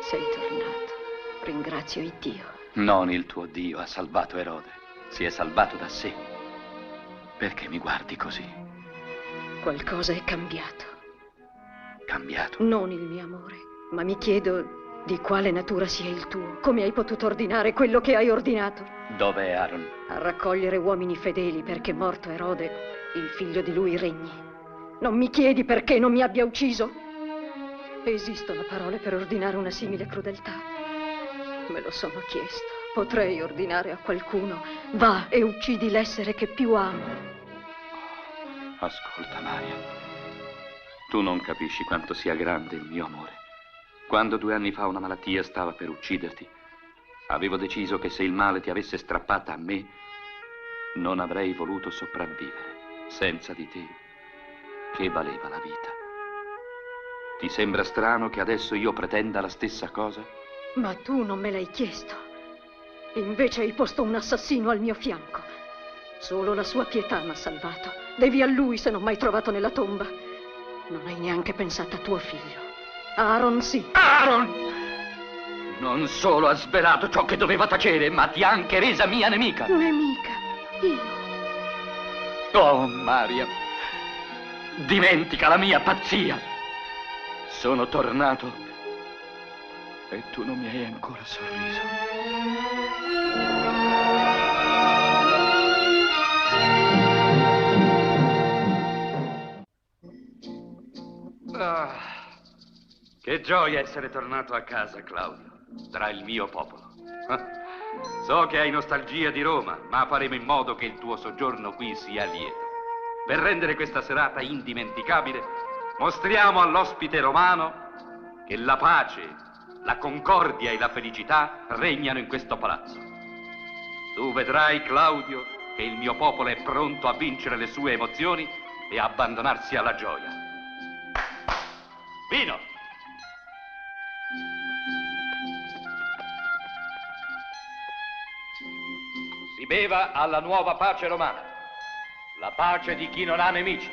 Sei tornato. Ringrazio il Dio. Non il tuo Dio ha salvato Erode. Si è salvato da sé. Perché mi guardi così? Qualcosa è cambiato. Cambiato? Non il mio amore, ma mi chiedo di quale natura sia il tuo. Come hai potuto ordinare quello che hai ordinato? Dov'è Aaron? A raccogliere uomini fedeli perché morto Erode, il figlio di lui regni. Non mi chiedi perché non mi abbia ucciso? Esistono parole per ordinare una simile crudeltà? Me lo sono chiesto. Potrei ordinare a qualcuno: va e uccidi l'essere che più amo. Ascolta, Maria. Tu non capisci quanto sia grande il mio amore. Quando 2 anni fa una malattia stava per ucciderti, avevo deciso che se il male ti avesse strappata a me, non avrei voluto sopravvivere. Senza di te, che valeva la vita? Ti sembra strano che adesso io pretenda la stessa cosa? Ma tu non me l'hai chiesto. Invece hai posto un assassino al mio fianco. Solo la sua pietà m'ha salvato. Devi a lui se non m'hai trovato nella tomba. Non hai neanche pensato a tuo figlio. Aaron sì. Aaron! Non solo ha svelato ciò che doveva tacere, ma ti ha anche resa mia nemica. Nemica? Io? Oh, Maria, dimentica la mia pazzia. Sono tornato e tu non mi hai ancora sorriso. Che gioia essere tornato a casa, Claudio, tra il mio popolo. So che hai nostalgia di Roma, ma faremo in modo che il tuo soggiorno qui sia lieto. Per rendere questa serata indimenticabile, mostriamo all'ospite romano che la pace, la concordia e la felicità regnano in questo palazzo. Tu vedrai, Claudio, che il mio popolo è pronto a vincere le sue emozioni e a abbandonarsi alla gioia. Vino! Si beva alla nuova pace romana, la pace di chi non ha nemici.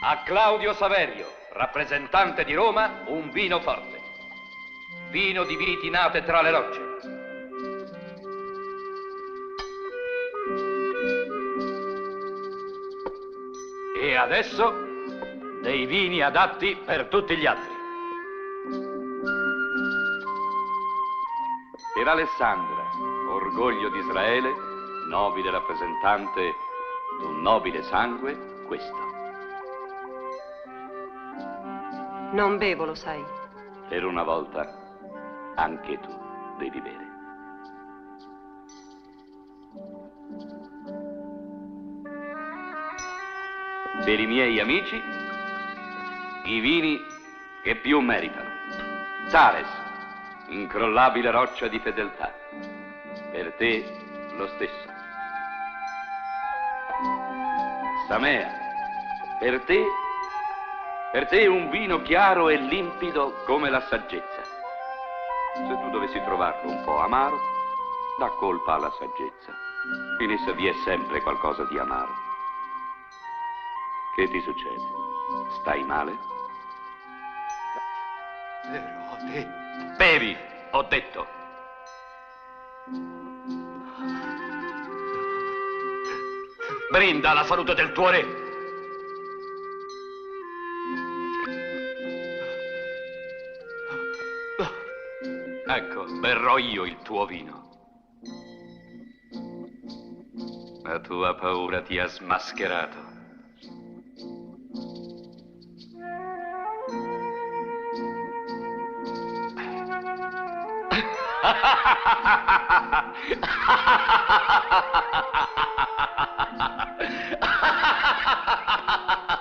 A Claudio Saverio, rappresentante di Roma, un vino forte. Vino di viti nate tra le rocce. E adesso dei vini adatti per tutti gli altri. Per Alessandra, orgoglio di Israele, nobile rappresentante d'un nobile sangue, questo. Non bevo, lo sai. Per una volta anche tu devi bere. Per i miei amici, i vini che più meritano. Zares, incrollabile roccia di fedeltà. Per te lo stesso. Samea, per te un vino chiaro e limpido come la saggezza. Se tu dovessi trovarlo un po' amaro, dà colpa alla saggezza. In essa vi è sempre qualcosa di amaro. Che ti succede? Stai male? Erode. Bevi, ho detto. Brinda alla salute del tuo re. Ecco, berrò io il tuo vino. La tua paura ti ha smascherato.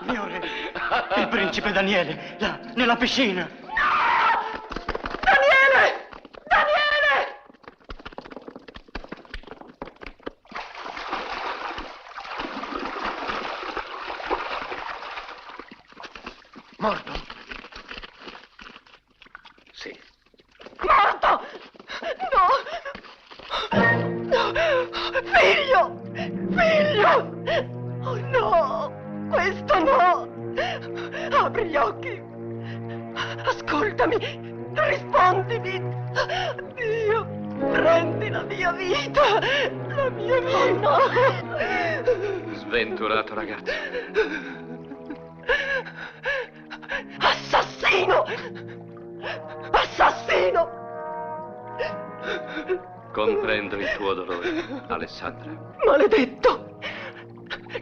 Mio re, il principe Daniele, là, nella piscina. Daniele! Daniele! Morto? Sì. Morto! No! Figlio! Figlio! Oh no! Questo no! Apri gli occhi! Ascoltami! Rispondimi! Dio! Prendi la mia vita! La mia vita! Sventurato ragazzo. Assassino! Assassino! Comprendo il tuo dolore, Alessandra. Maledetto!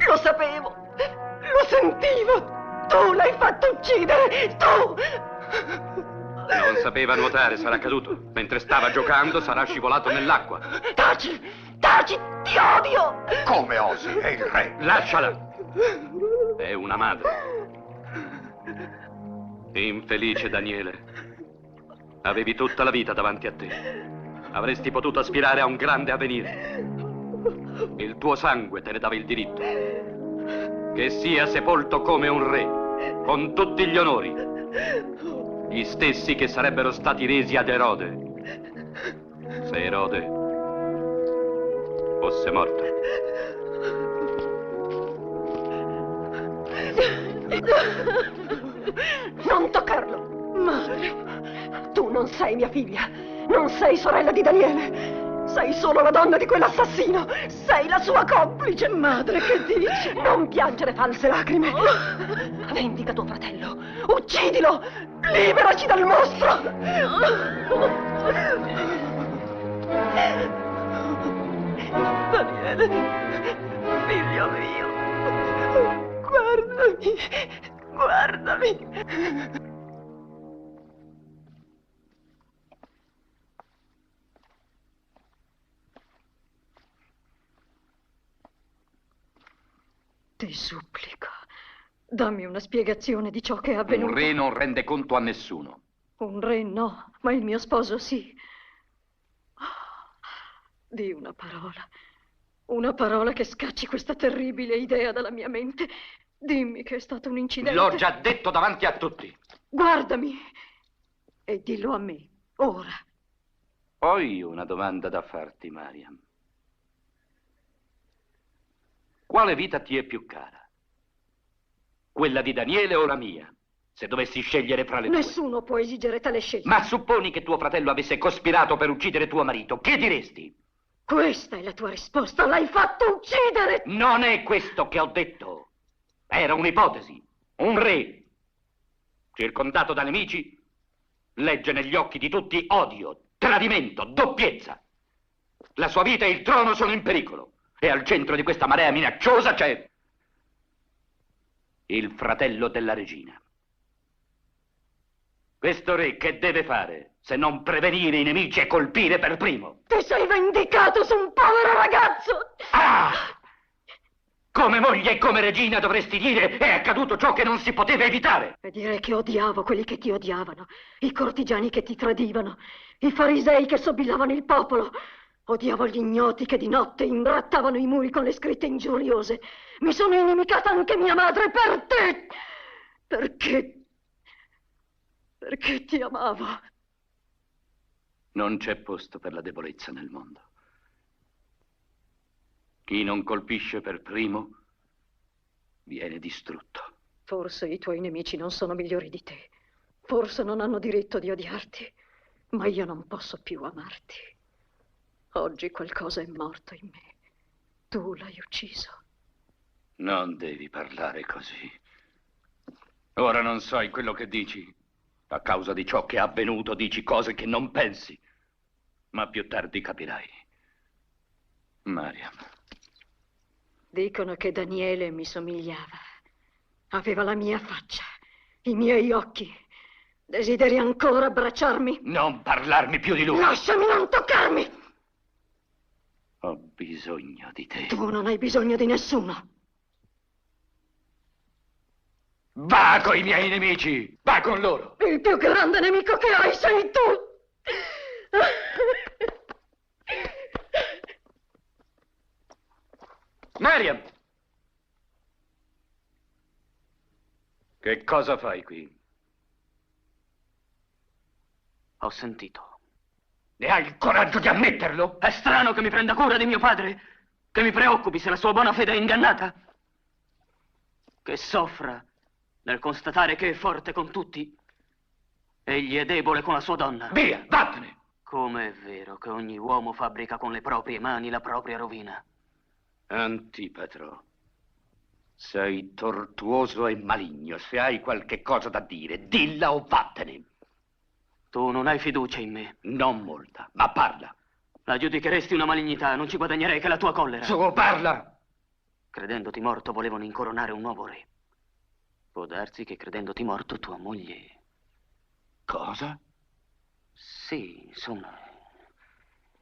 Lo sapevo! Lo sentivo! Tu l'hai fatto uccidere! Tu! Non sapeva nuotare, sarà caduto. Mentre stava giocando sarà scivolato nell'acqua. Taci! Taci! Ti odio! Come osi? È il re! Lasciala! È una madre. Infelice Daniele. Avevi tutta la vita davanti a te. Avresti potuto aspirare a un grande avvenire. Il tuo sangue te ne dava il diritto. Che sia sepolto come un re, con tutti gli onori. Gli stessi che sarebbero stati resi ad Erode. Se Erode fosse morto. Non toccarlo! Madre! Tu non sei mia figlia, non sei sorella di Daniele. Sei solo la donna di quell'assassino! Sei la sua complice! Madre, che dici? Non piangere false lacrime! Vendica tuo fratello! Uccidilo! Liberaci dal mostro! Daniele, figlio mio, guardami, guardami! Ti supplico, dammi una spiegazione di ciò che è avvenuto. Un re non rende conto a nessuno. Un re no, ma il mio sposo sì. Di una parola che scacci questa terribile idea dalla mia mente. Dimmi che è stato un incidente. L'ho già detto davanti a tutti. Guardami e dillo a me, ora. Poi una domanda da farti, Mariam. Quale vita ti è più cara? Quella di Daniele o la mia? Se dovessi scegliere fra le due. Nessuno può esigere tale scelta. Ma supponi che tuo fratello avesse cospirato per uccidere tuo marito. Che diresti? Questa è la tua risposta. L'hai fatto uccidere! Non è questo che ho detto. Era un'ipotesi. Un re, circondato da nemici, legge negli occhi di tutti odio, tradimento, doppiezza. La sua vita e il trono sono in pericolo. E al centro di questa marea minacciosa c'è il fratello della regina. Questo re che deve fare se non prevenire i nemici e colpire per primo? Ti sei vendicato su un povero ragazzo! Ah! Come moglie e come regina dovresti dire è accaduto ciò che non si poteva evitare. E direi che odiavo quelli che ti odiavano, i cortigiani che ti tradivano, i farisei che sobillavano il popolo. Odiavo gli ignoti che di notte imbrattavano i muri con le scritte ingiuriose. Mi sono inimicata anche mia madre per te! Perché ti amavo. Non c'è posto per la debolezza nel mondo. Chi non colpisce per primo viene distrutto. Forse i tuoi nemici non sono migliori di te. Forse non hanno diritto di odiarti. Ma io non posso più amarti. Oggi qualcosa è morto in me. Tu l'hai ucciso. Non devi parlare così. Ora non sai quello che dici. A causa di ciò che è avvenuto dici cose che non pensi. Ma più tardi capirai. Mariam. Dicono che Daniele mi somigliava. Aveva la mia faccia, i miei occhi. Desideri ancora abbracciarmi? Non parlarmi più di lui. Lasciami, non toccarmi! Ho bisogno di te. Tu non hai bisogno di nessuno. Va coi miei nemici! Va con loro! Il più grande nemico che hai sei tu! Mariam! Che cosa fai qui? Ho sentito. E hai il coraggio di ammetterlo? È strano che mi prenda cura di mio padre, che mi preoccupi se la sua buona fede è ingannata, che soffra nel constatare che è forte con tutti, egli è debole con la sua donna. Via, vattene! Come è vero che ogni uomo fabbrica con le proprie mani la propria rovina. Antipatro, sei tortuoso e maligno. Se hai qualche cosa da dire, dilla o vattene. Tu non hai fiducia in me. Non molta, ma parla. La giudicheresti una malignità, non ci guadagnerei che la tua collera. Su, parla! Credendoti morto volevano incoronare un nuovo re. Può darsi che credendoti morto tua moglie... Cosa? Sì, sono...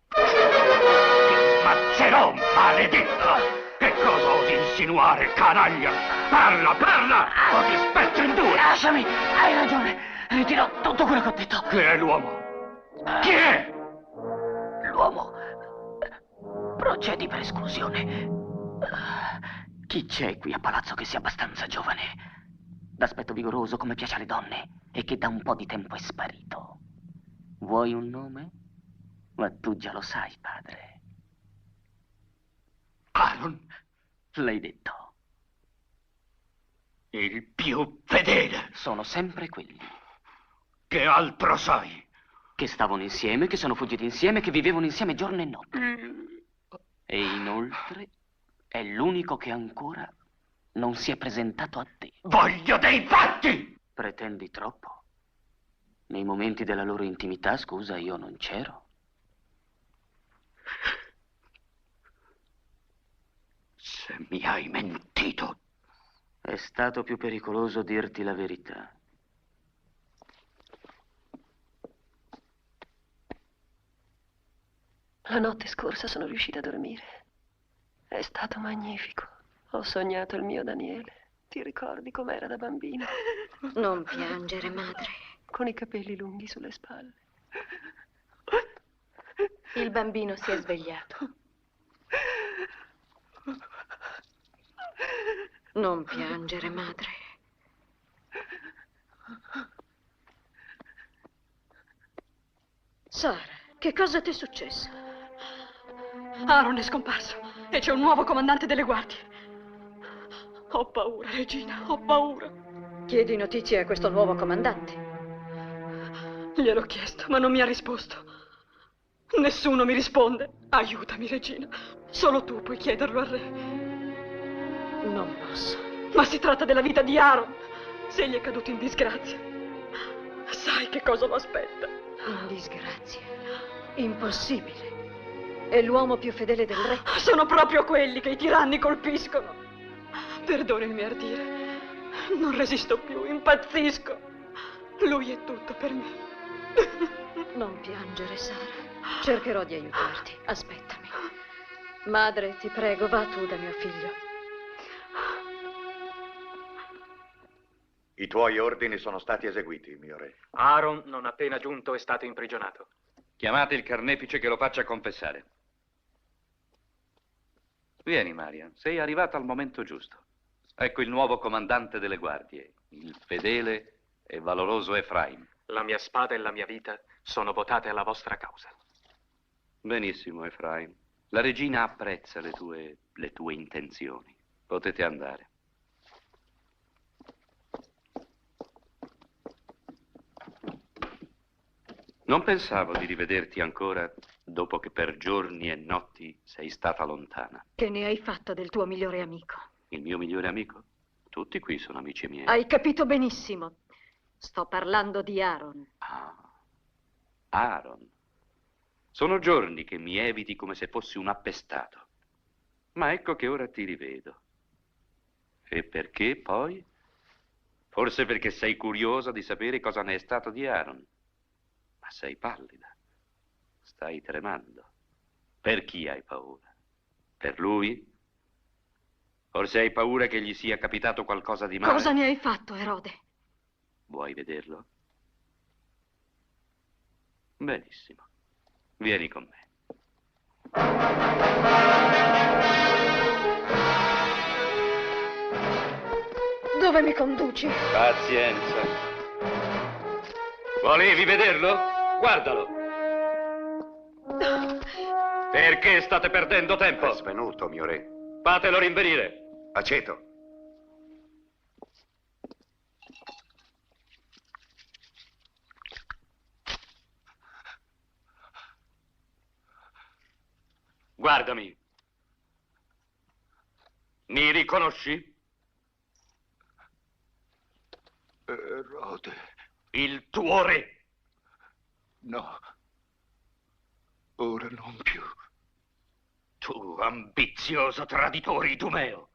Ti ammazzerò, maledetto! Che cosa osi insinuare, canaglia? Parla, parla! O ti spezzo in due! Lasciami, hai ragione. Ritirò tutto quello che ho detto. Chi è l'uomo? Chi è? L'uomo... Procedi per esclusione. Chi c'è qui a palazzo che sia abbastanza giovane, d'aspetto vigoroso come piace alle donne e che da un po' di tempo è sparito? Vuoi un nome? Ma tu già lo sai, padre. Aaron? L'hai detto. Il più fedele. Sono sempre quelli. Che altro sai? Che stavano insieme, che sono fuggiti insieme, che vivevano insieme giorno e notte. E inoltre è l'unico che ancora non si è presentato a te. Voglio dei fatti! Pretendi troppo? Nei momenti della loro intimità, scusa, io non c'ero. Se mi hai mentito. È stato più pericoloso dirti la verità. La notte scorsa sono riuscita a dormire. È stato magnifico. Ho sognato il mio Daniele. Ti ricordi com'era da bambino? Non piangere, madre. Con i capelli lunghi sulle spalle. Il bambino si è svegliato. Non piangere, madre. Sara, che cosa ti è successo? Aaron è scomparso e c'è un nuovo comandante delle guardie. Ho paura, regina, ho paura. Chiedi notizie a questo nuovo comandante. Gliel'ho chiesto, ma non mi ha risposto. Nessuno mi risponde. Aiutami, regina. Solo tu puoi chiederlo al re. Non posso. Ma si tratta della vita di Aaron. Se egli è caduto in disgrazia, sai che cosa lo aspetta? In disgrazia? Impossibile. È l'uomo più fedele del re. Sono proprio quelli che i tiranni colpiscono. Perdoni il mio ardire. Non resisto più, impazzisco. Lui è tutto per me. Non piangere, Sara. Cercherò di aiutarti. Aspettami. Madre, ti prego, va tu da mio figlio. I tuoi ordini sono stati eseguiti, mio re. Aaron, non appena giunto, è stato imprigionato. Chiamate il carnefice che lo faccia confessare. Vieni, Marian, sei arrivata al momento giusto. Ecco il nuovo comandante delle guardie, il fedele e valoroso Efraim. La mia spada e la mia vita sono votate alla vostra causa. Benissimo, Efraim. La regina apprezza le tue intenzioni. Potete andare. Non pensavo di rivederti ancora dopo che per giorni e notti sei stata lontana. Che ne hai fatto del tuo migliore amico? Il mio migliore amico? Tutti qui sono amici miei. Hai capito benissimo. Sto parlando di Aaron. Aaron. Sono giorni che mi eviti come se fossi un appestato. Ma ecco che ora ti rivedo. E perché poi? Forse perché sei curiosa di sapere cosa ne è stato di Aaron. Ma sei pallida. Stai tremando. Per chi hai paura? Per lui? Forse hai paura che gli sia capitato qualcosa di male? Cosa ne hai fatto, Erode? Vuoi vederlo? Benissimo. Vieni con me. Dove mi conduci? Pazienza. Volevi vederlo? Guardalo. Perché state perdendo tempo? È svenuto, mio re. Fatelo rinvenire. Aceto. Guardami. Mi riconosci? Erode. Il tuo re. No. Ora non più. Tu, ambizioso traditore idumeo,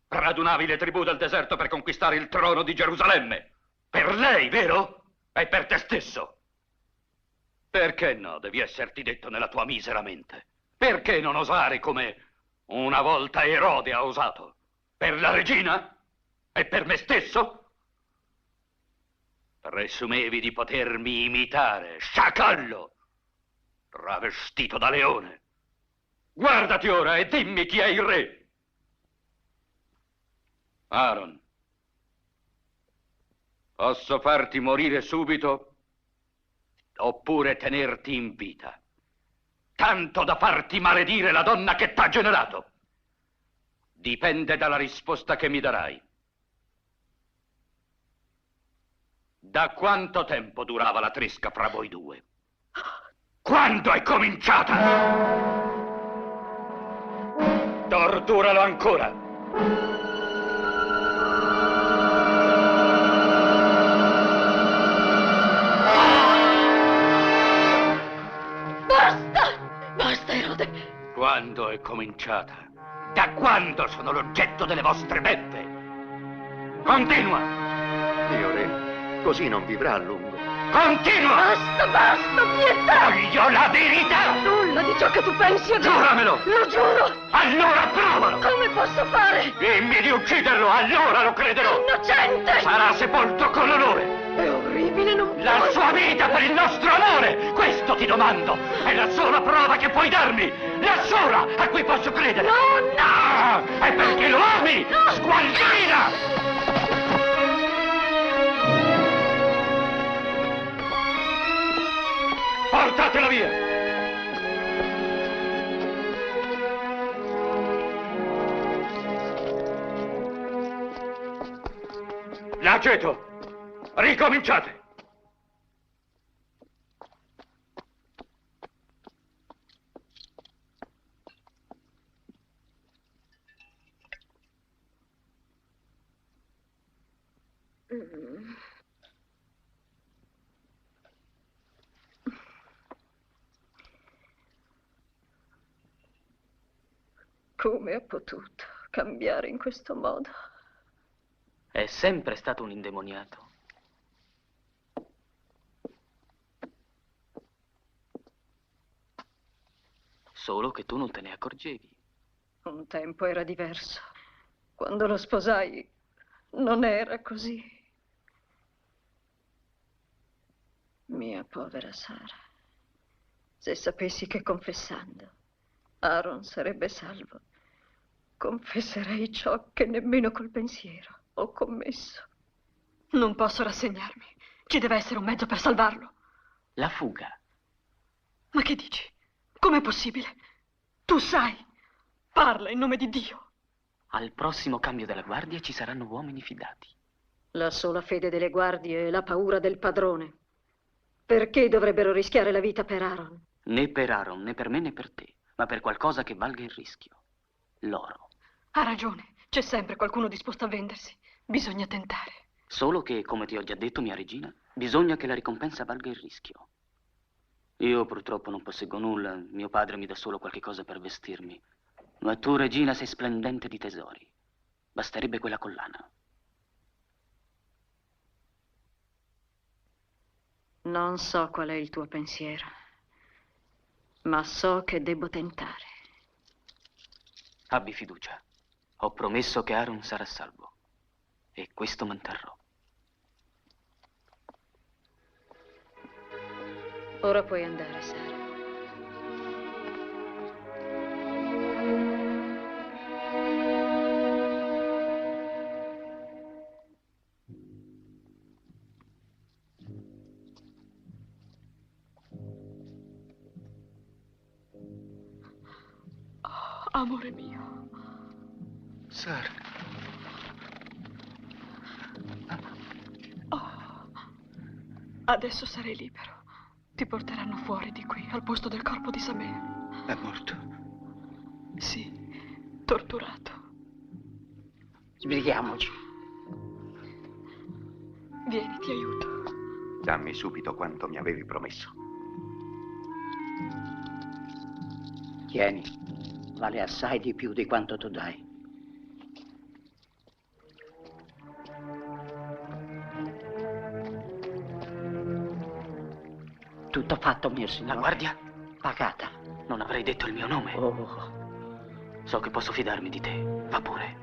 radunavi le tribù del deserto per conquistare il trono di Gerusalemme. Per lei, vero? E per te stesso. Perché no, devi esserti detto nella tua misera mente? Perché non osare come una volta Erode ha osato? Per la regina? E per me stesso? Presumevi di potermi imitare, sciacallo, travestito da leone. Guardati ora e dimmi chi è il re. Aaron, posso farti morire subito oppure tenerti in vita, tanto da farti maledire la donna che t'ha generato. Dipende dalla risposta che mi darai. Da quanto tempo durava la tresca fra voi due? Quando è cominciata? Torturalo ancora! Basta, Erode! Quando è cominciata? Da quando sono l'oggetto delle vostre beffe? Continua! Mio re, così non vivrà a lungo. Continua! Basta, pietà! Voglio la verità! Nulla di ciò che tu pensi è vero! Giuramelo! Lo giuro! Allora provalo! Come posso fare? Dimmi di ucciderlo, allora lo crederò! È innocente! Sarà sepolto con l'onore! È orribile, non La puoi... sua vita per il nostro amore! Questo ti domando! È la sola prova che puoi darmi! La sola a cui posso credere! No! È perché lo ami! No! Sgualdrina! Portatela via! L'aceto! Ricominciate! Come ha potuto cambiare in questo modo? È sempre stato un indemoniato. Solo che tu non te ne accorgevi. Un tempo era diverso. Quando lo sposai non era così. Mia povera Sara, se sapessi che confessando Aaron sarebbe salvo, confesserei ciò che nemmeno col pensiero ho commesso. Non posso rassegnarmi. Ci deve essere un mezzo per salvarlo. La fuga. Ma che dici? Com'è possibile? Tu sai. Parla in nome di Dio. Al prossimo cambio della guardia ci saranno uomini fidati. La sola fede delle guardie è la paura del padrone. Perché dovrebbero rischiare la vita per Aaron? Né per Aaron, né per me, né per te, ma per qualcosa che valga il rischio. L'oro. Ha ragione. C'è sempre qualcuno disposto a vendersi. Bisogna tentare. Solo che, come ti ho già detto, mia regina, bisogna che la ricompensa valga il rischio. Io purtroppo non posseggo nulla. Mio padre mi dà solo qualche cosa per vestirmi. Ma tu, regina, sei splendente di tesori. Basterebbe quella collana. Non so qual è il tuo pensiero, ma so che devo tentare. Abbi fiducia. Ho promesso che Aaron sarà salvo. E questo manterrò. Ora puoi andare, Sara. Oh, amore mio. Sara. Oh, adesso sarai libero. Ti porteranno fuori di qui, al posto del corpo di Samer. È morto? Sì, torturato. Sbrighiamoci. Vieni, ti aiuto. Dammi subito quanto mi avevi promesso. Tieni, vale assai di più di quanto tu dai. Tutto fatto, mio signore. La guardia? Pagata. Non avrei detto il mio nome. Oh. So che posso fidarmi di te. Va pure.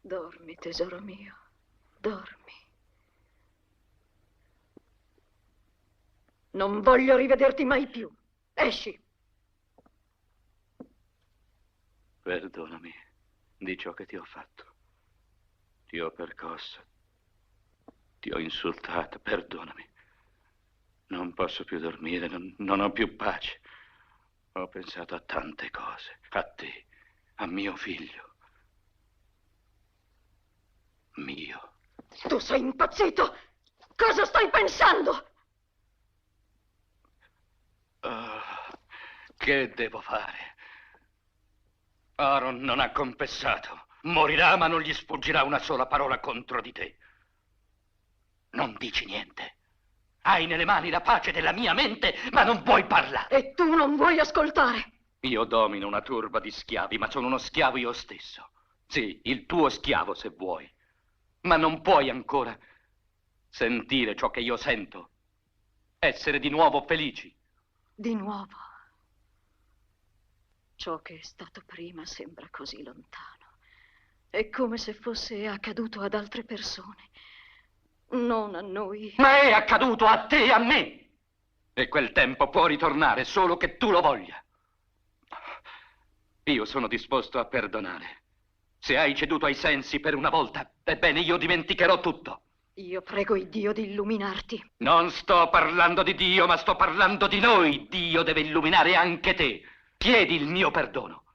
Dormi, tesoro mio, dormi. Non voglio rivederti mai più. Esci. Perdonami di ciò che ti ho fatto. Ti ho percossa. Ti ho insultato, perdonami. Non posso più dormire, non ho più pace. Ho pensato a tante cose, a te, a mio figlio. Mio. Tu sei impazzito! Cosa stai pensando? Che devo fare? Aaron non ha confessato. Morirà, ma non gli sfuggirà una sola parola contro di te. Non dici niente. Hai nelle mani la pace della mia mente, ma non vuoi parlare. E tu non vuoi ascoltare. Io domino una turba di schiavi, ma sono uno schiavo io stesso. Sì, il tuo schiavo se vuoi. Ma non puoi ancora sentire ciò che io sento. Essere di nuovo felici. Di nuovo. Ciò che è stato prima sembra così lontano. È come se fosse accaduto ad altre persone. Non a noi. Ma è accaduto a te e a me. E quel tempo può ritornare solo che tu lo voglia. Io sono disposto a perdonare. Se hai ceduto ai sensi per una volta, ebbene io dimenticherò tutto. Io prego il Dio di illuminarti. Non sto parlando di Dio, ma sto parlando di noi. Dio deve illuminare anche te. Chiedi il mio perdono.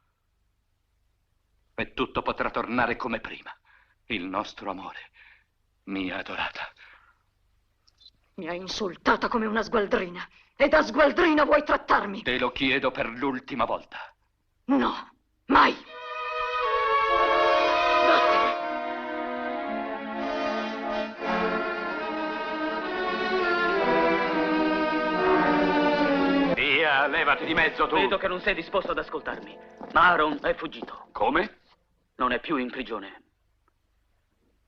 E tutto potrà tornare come prima. Il nostro amore. Mia adorata. Mi hai insultata come una sgualdrina. E da sgualdrina vuoi trattarmi? Te lo chiedo per l'ultima volta. No, mai. Via, levati di mezzo tu. Vedo che non sei disposto ad ascoltarmi. Ma Aaron è fuggito. Come? Non è più in prigione.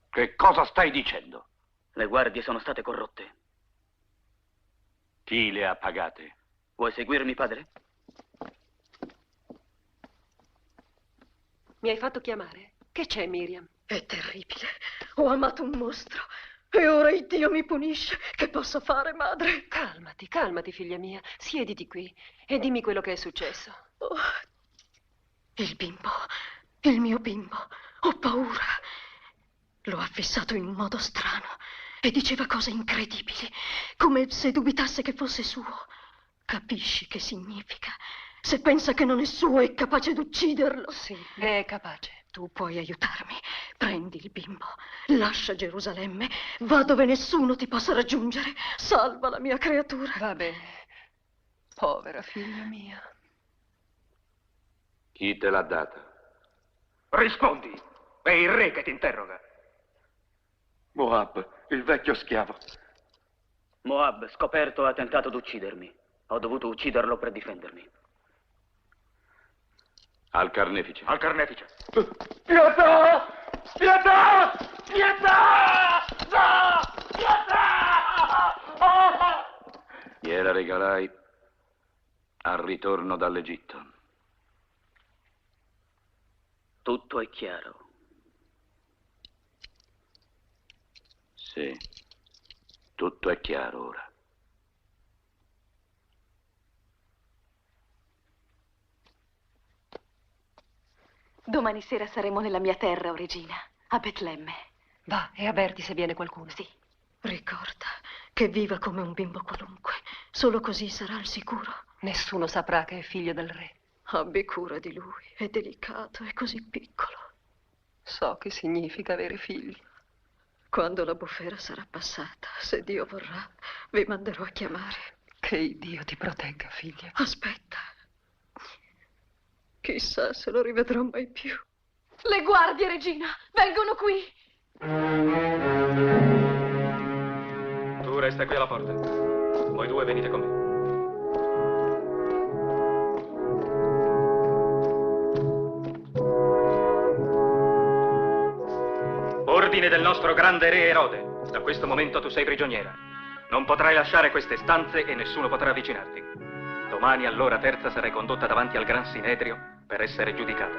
Che cosa stai dicendo? Le guardie sono state corrotte. Chi le ha pagate? Vuoi seguirmi, padre? Mi hai fatto chiamare? Che c'è, Miriam? È terribile. Ho amato un mostro. E ora il Dio mi punisce. Che posso fare, madre? Calmati, calmati, figlia mia. Siediti qui e dimmi quello che è successo. Oh, il bimbo. Il mio bimbo. Ho paura. Lo ha fissato in un modo strano e diceva cose incredibili, come se dubitasse che fosse suo. Capisci che significa? Se pensa che non è suo, è capace di ucciderlo. Sì, è capace. Tu puoi aiutarmi. Prendi il bimbo, lascia Gerusalemme, va dove nessuno ti possa raggiungere. Salva la mia creatura. Va bene. Povera figlia mia. Chi te l'ha data? Rispondi. È il re che ti interroga. Moab, il vecchio schiavo. Moab, scoperto, ha tentato di uccidermi. Ho dovuto ucciderlo per difendermi. Al carnefice. Al carnefice. Pietà! Pietà! Pietà! No! Pietà! Gliela regalai al ritorno dall'Egitto. Tutto è chiaro. Sì, tutto è chiaro ora. Domani sera saremo nella mia terra, o regina, a Betlemme. Va e avverti se viene qualcuno. Sì. Ricorda che viva come un bimbo qualunque. Solo così sarà al sicuro. Nessuno saprà che è figlio del re. Abbi cura di lui. È delicato, è così piccolo. So che significa avere figli. Quando la bufera sarà passata, se Dio vorrà, vi manderò a chiamare. Che Dio ti protegga, figlia. Aspetta. Chissà se lo rivedrò mai più. Le guardie, regina, vengono qui. Tu resta qui alla porta. Voi due venite con me. Ordine del nostro grande re Erode. Da questo momento tu sei prigioniera. Non potrai lasciare queste stanze e nessuno potrà avvicinarti. Domani all'ora terza sarai condotta davanti al Gran Sinedrio per essere giudicata.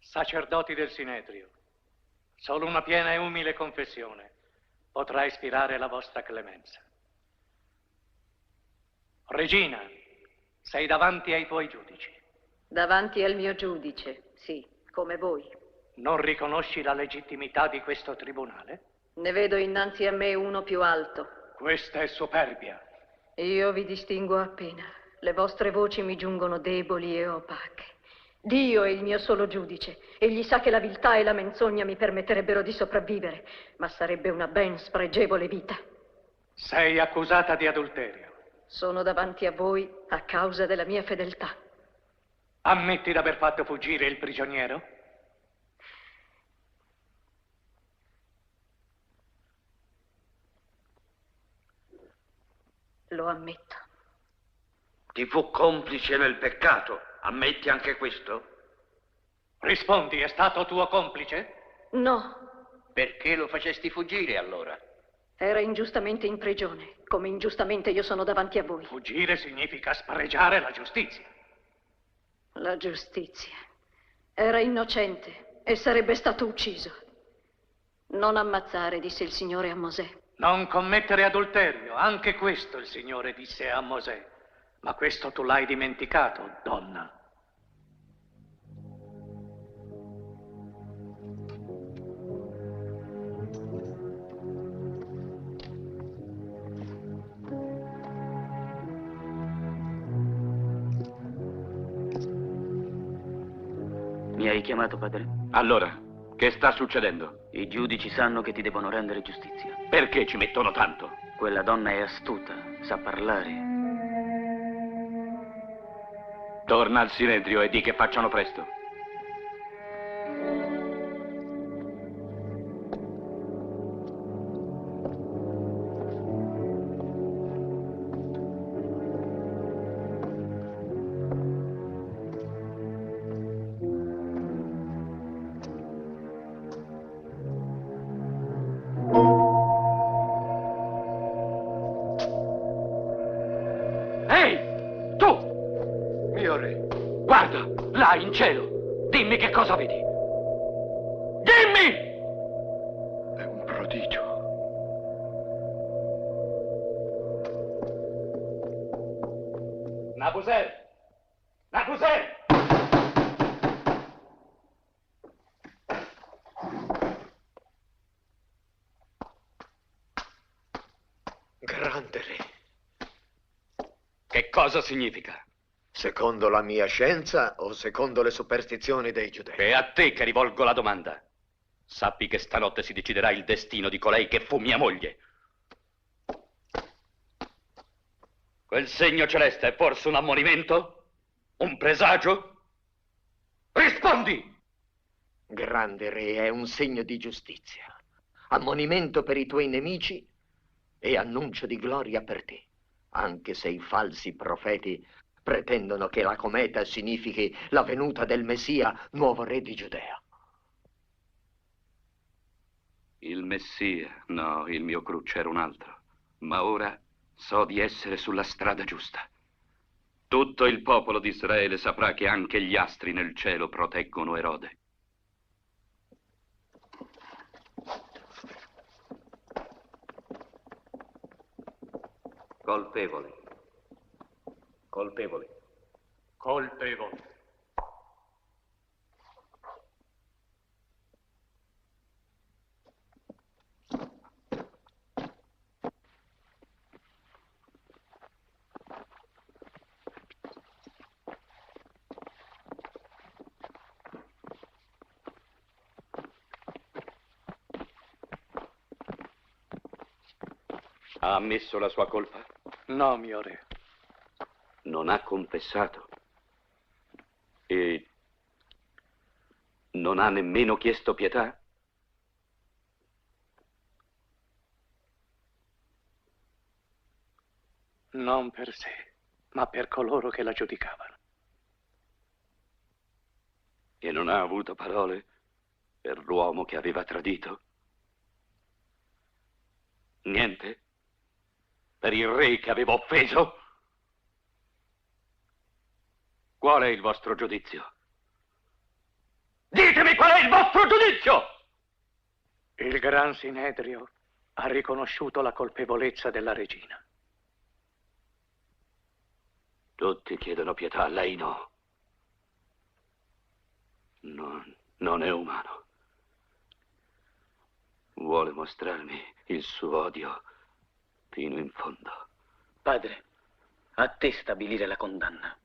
Sacerdoti del Sinedrio, solo una piena e umile confessione potrà ispirare la vostra clemenza. Regina, Sei davanti ai tuoi giudici. Davanti al mio giudice, sì, come voi. Non riconosci la legittimità di questo tribunale? Ne vedo innanzi a me uno più alto. Questa è superbia. Io vi distingo appena. Le vostre voci mi giungono deboli e opache. Dio è il mio solo giudice. Egli sa che la viltà e la menzogna mi permetterebbero di sopravvivere, ma sarebbe una ben spregevole vita. Sei accusata di adulterio. Sono davanti a voi a causa della mia fedeltà. Ammetti d'aver fatto fuggire il prigioniero? Lo ammetto. Ti fu complice nel peccato. Ammetti anche questo? Rispondi, è stato tuo complice? No. Perché lo facesti fuggire allora? Era ingiustamente in prigione, come ingiustamente io sono davanti a voi. Fuggire significa spreggiare la giustizia. La giustizia. Era innocente e sarebbe stato ucciso. Non ammazzare, disse il Signore a Mosè. Non commettere adulterio, anche questo il Signore disse a Mosè. Ma questo tu l'hai dimenticato, donna. Mi hai chiamato, padre? Allora, che sta succedendo? I giudici sanno che ti devono rendere giustizia. Perché ci mettono tanto? Quella donna è astuta, sa parlare. Torna al Sinedrio e di che facciano presto. Là in cielo, dimmi che cosa vedi. Dimmi! È un prodigio. Nabuser! Nabuser! Grande re. Che cosa significa? Secondo la mia scienza o secondo le superstizioni dei giudei? È a te che rivolgo la domanda. Sappi che stanotte si deciderà il destino di colei che fu mia moglie. Quel segno celeste è forse un ammonimento? Un presagio? Rispondi! Grande re, è un segno di giustizia, ammonimento per i tuoi nemici e annuncio di gloria per te, anche se i falsi profeti pretendono che la cometa significhi la venuta del Messia, nuovo re di Giudea. Il Messia? No, il mio cruccio era un altro. Ma ora so di essere sulla strada giusta. Tutto il popolo di Israele saprà che anche gli astri nel cielo proteggono Erode. Colpevoli. Colpevoli. Colpevoli. Ha ammesso la sua colpa? No, mio re. Non ha confessato? E non ha nemmeno chiesto pietà? Non per sé, ma per coloro che la giudicavano. E non ha avuto parole per l'uomo che aveva tradito? Niente? Per il re che aveva offeso? Qual è il vostro giudizio? Ditemi qual è il vostro giudizio! Il Gran Sinedrio ha riconosciuto la colpevolezza della regina. Tutti chiedono pietà, lei no. Non è umano. Vuole mostrarmi il suo odio fino in fondo. Padre, a te stabilire la condanna.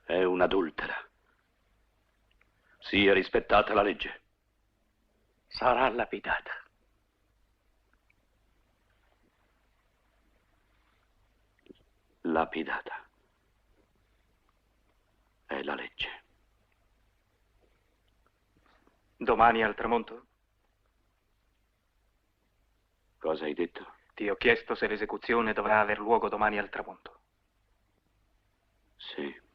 È un'adultera. Sia rispettata la legge. Sarà lapidata. Lapidata. È la legge. Domani al tramonto? Cosa hai detto? Ti ho chiesto se l'esecuzione dovrà aver luogo domani al tramonto. Sì.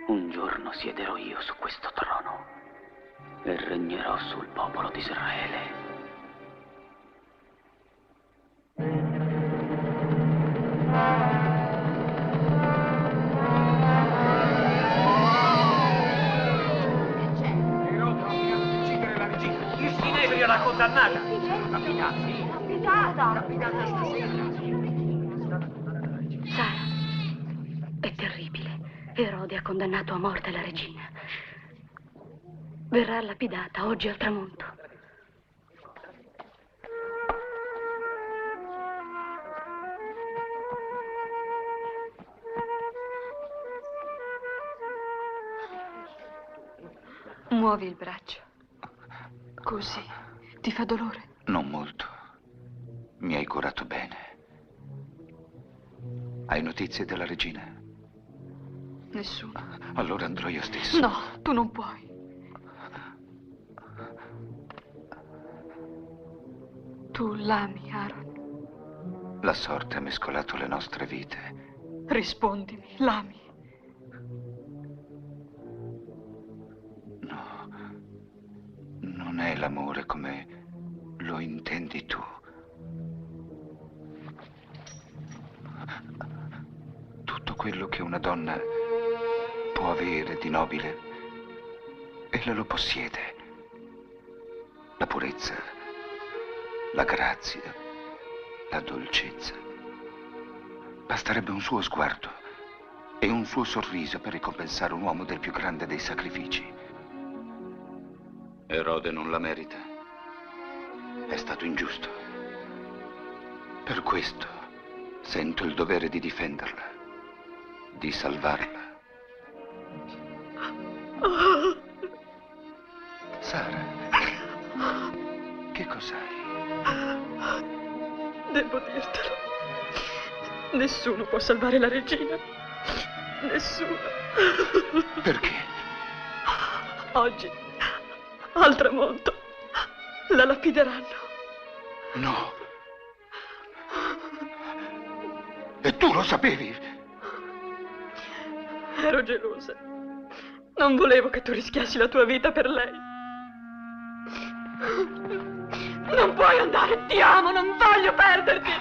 Un giorno siederò io su questo trono e regnerò sul popolo di Israele. Il Sinedrio l'ha condannata. Lapidata stasera. Sara, è terribile. Erode ha condannato a morte la regina. Verrà lapidata oggi al tramonto. Muovi il braccio. Così. Ti fa dolore? Non molto. Mi hai curato bene. Hai notizie della regina? Nessuno. Allora andrò io stesso. No, tu non puoi. Tu l'ami, Aaron. La sorte ha mescolato le nostre vite. Rispondimi, l'ami. Non è l'amore come lo intendi tu. Tutto quello che una donna può avere di nobile, ella lo possiede. La purezza, la grazia, la dolcezza. Basterebbe un suo sguardo e un suo sorriso per ricompensare un uomo del più grande dei sacrifici. Erode non la merita. È stato ingiusto. Per questo sento il dovere di difenderla, di salvarla. Sara, che cos'hai? Devo dirtelo. Nessuno può salvare la regina. Nessuno. Perché? Oggi, al tramonto, la lapideranno. No. E tu lo sapevi? Ero gelosa. Non volevo che tu rischiassi la tua vita per lei. Non puoi andare, ti amo, non voglio perderti.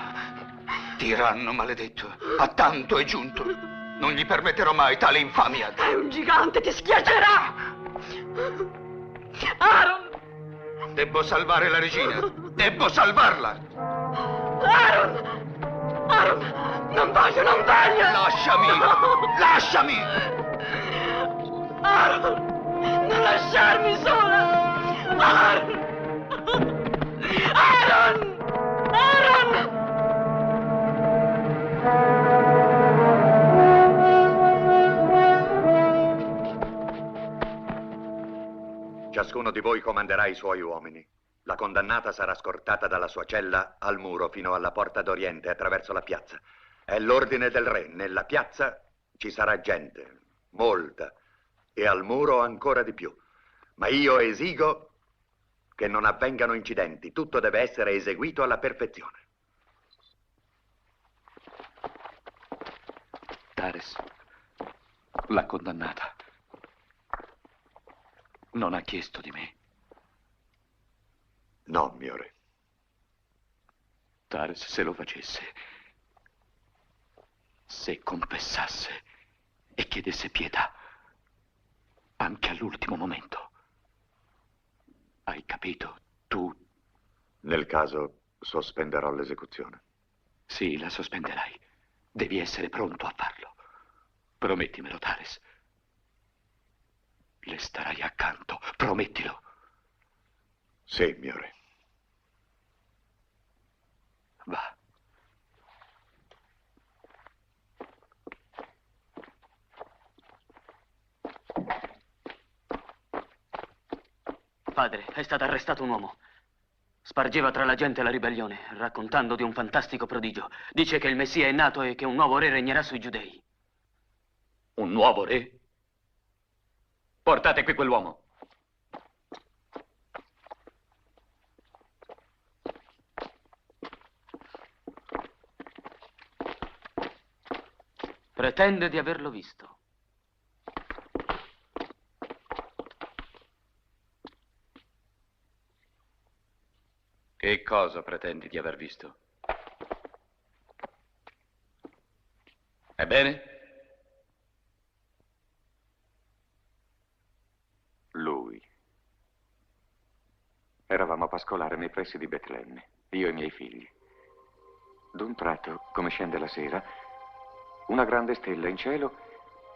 Tiranno maledetto, a tanto è giunto. Non gli permetterò mai tale infamia. È un gigante, ti schiaccerà. Aaron! Debbo salvare la regina. Debbo salvarla. Aaron! Aaron! Non voglio, non voglio! Lasciami! Lasciami! Aaron! Non lasciarmi sola! Aaron! Aaron! Aaron! Ciascuno di voi comanderà i suoi uomini. La condannata sarà scortata dalla sua cella al muro fino alla porta d'Oriente attraverso la piazza. È l'ordine del re. Nella piazza ci sarà gente, molta, e al muro ancora di più. Ma io esigo che non avvengano incidenti. Tutto deve essere eseguito alla perfezione. Tares, la condannata, non ha chiesto di me. No, mio re. Tares, se lo facesse, se confessasse e chiedesse pietà, anche all'ultimo momento. Hai capito? Tu... Nel caso, sospenderò l'esecuzione. Sì, la sospenderai. Devi essere pronto a farlo. Promettimelo, Tares. Le starai accanto, promettilo. Sì, mio re. Va. Padre, è stato arrestato un uomo. Spargeva tra la gente la ribellione, raccontando di un fantastico prodigio. Dice che il Messia è nato e che un nuovo re regnerà sui giudei. Un nuovo re? Portate qui quell'uomo. Pretende di averlo visto. Che cosa pretendi di aver visto? Ebbene? Lui. Eravamo a pascolare nei pressi di Betlemme, io e i miei figli. D'un tratto, come scende la sera, una grande stella in cielo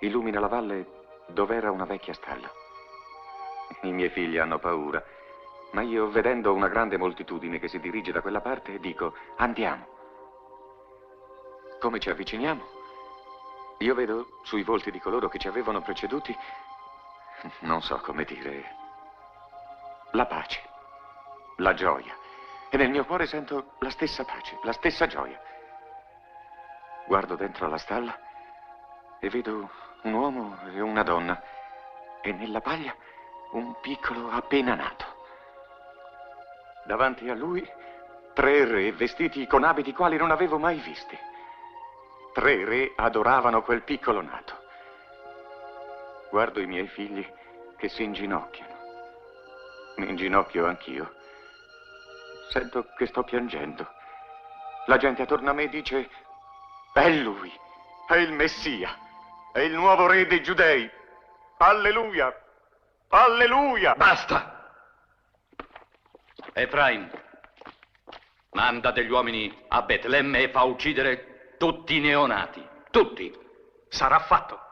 illumina la valle dove era una vecchia stalla. I miei figli hanno paura, ma io, vedendo una grande moltitudine che si dirige da quella parte, dico: andiamo. Come ci avviciniamo, io vedo sui volti di coloro che ci avevano preceduti, non so come dire, la pace, la gioia. E nel mio cuore sento la stessa pace, la stessa gioia. Guardo dentro alla stalla e vedo un uomo e una donna e nella paglia un piccolo appena nato. Davanti a lui 3 re vestiti con abiti quali non avevo mai visti. 3 re adoravano quel piccolo nato. Guardo i miei figli che si inginocchiano. Mi inginocchio anch'io. Sento che sto piangendo. La gente attorno a me dice: è lui, è il Messia, è il nuovo re dei Giudei. Alleluia! Alleluia! Basta! Efraim, manda degli uomini a Betlemme e fa uccidere tutti i neonati. Tutti. Sarà fatto.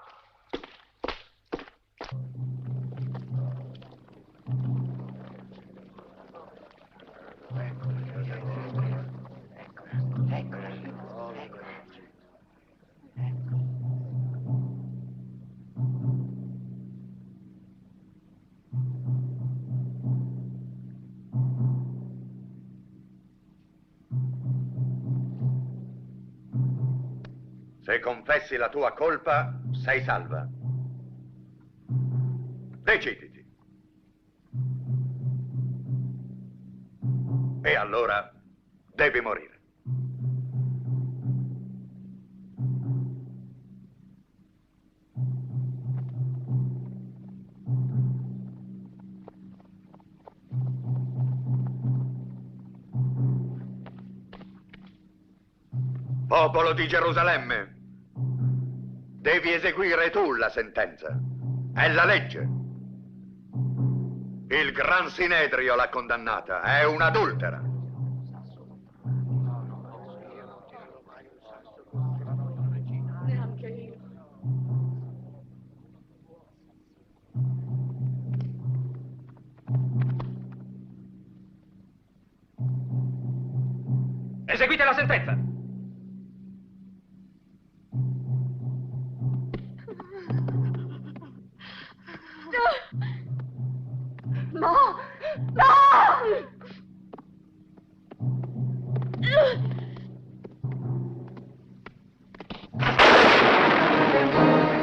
Se confessi la tua colpa, sei salva. Deciditi. E allora devi morire. Popolo di Gerusalemme, devi eseguire tu la sentenza. È la legge. Il Gran Sinedrio l'ha condannata. È un'adultera. Neanche io. Eseguite la sentenza. No! No!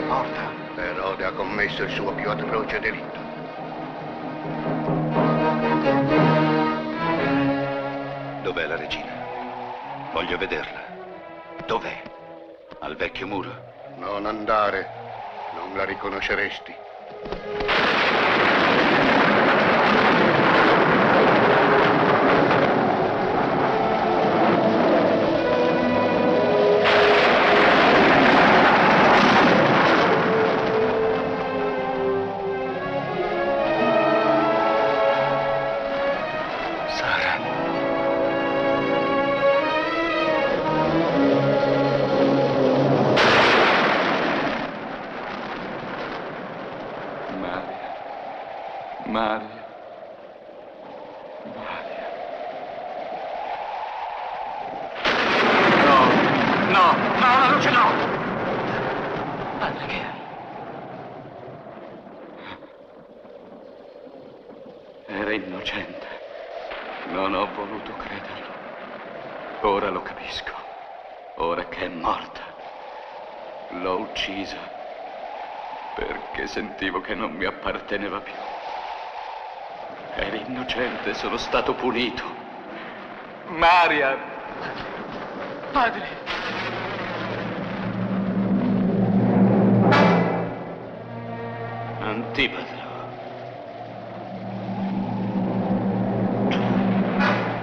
Morta. Erode ha commesso il suo più atroce delitto. Dov'è la regina? Voglio vederla. Dov'è? Al vecchio muro? Non andare, non la riconosceresti. Sentivo che non mi apparteneva più. Eri innocente, sono stato punito. Maria! Padre! Antipatro.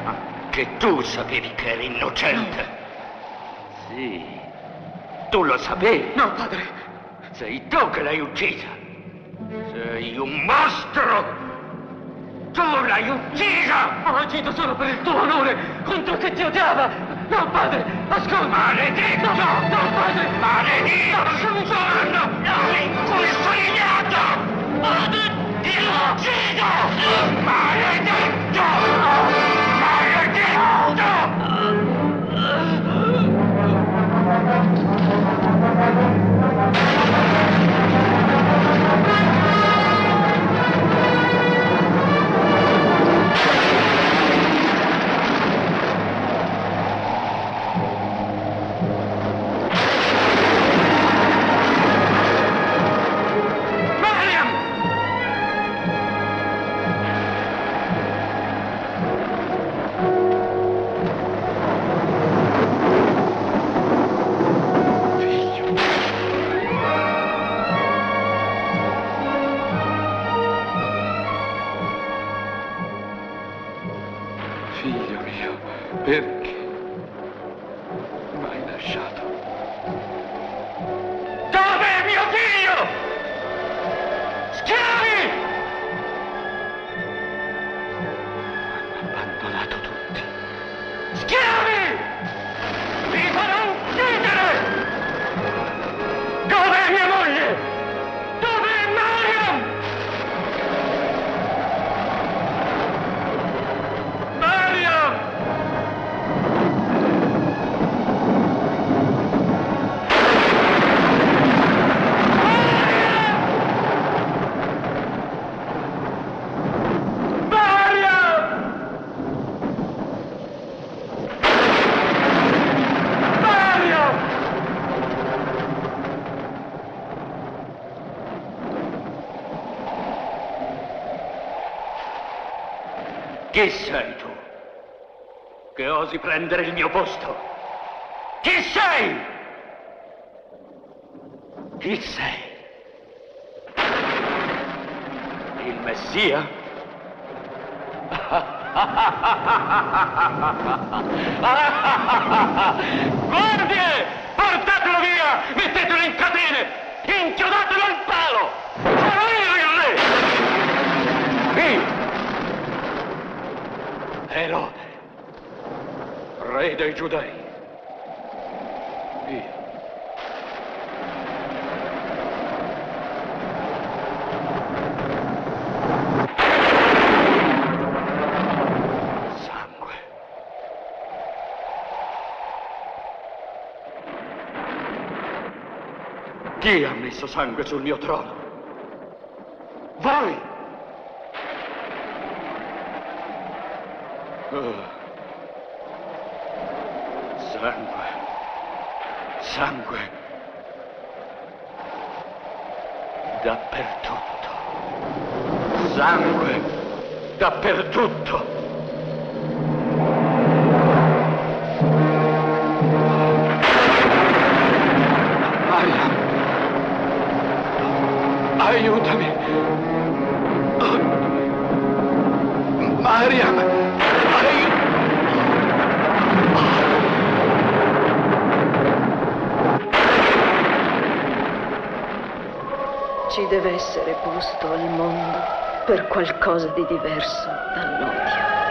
Anche tu sapevi che eri innocente? No. Sì. Tu lo sapevi? No, padre. Sei tu che l'hai uccisa. Sei un mostro! Tu l'hai uccisa! Ho agito solo per il tuo onore, contro che ti odiava! No, padre, ascolta! Maledetto! No, no, padre! Maledetto! Sono inconsignato! Ti uccido! Maledetto! Perché m'hai lasciato? Dov'è mio figlio? Schiavi! Hanno abbandonato tutti. Schiavi! Vi farò uccidere! Dov'è mia moglie? Dov'è Mariam? Mariam! Chi sei tu? Che osi prendere il mio posto? Chi sei? Chi sei? Il Messia? Guardie! Portatelo via! Mettetelo in catene! Inchiodatelo al palo! Sono io il re! Io! Erode, re dei Giudei. Io. Sangue. Chi ha messo sangue sul mio trono? Voi! Sangue. Sangue. Dappertutto. Sangue. Dappertutto. ci deve essere posto al mondo per qualcosa di diverso dall'odio.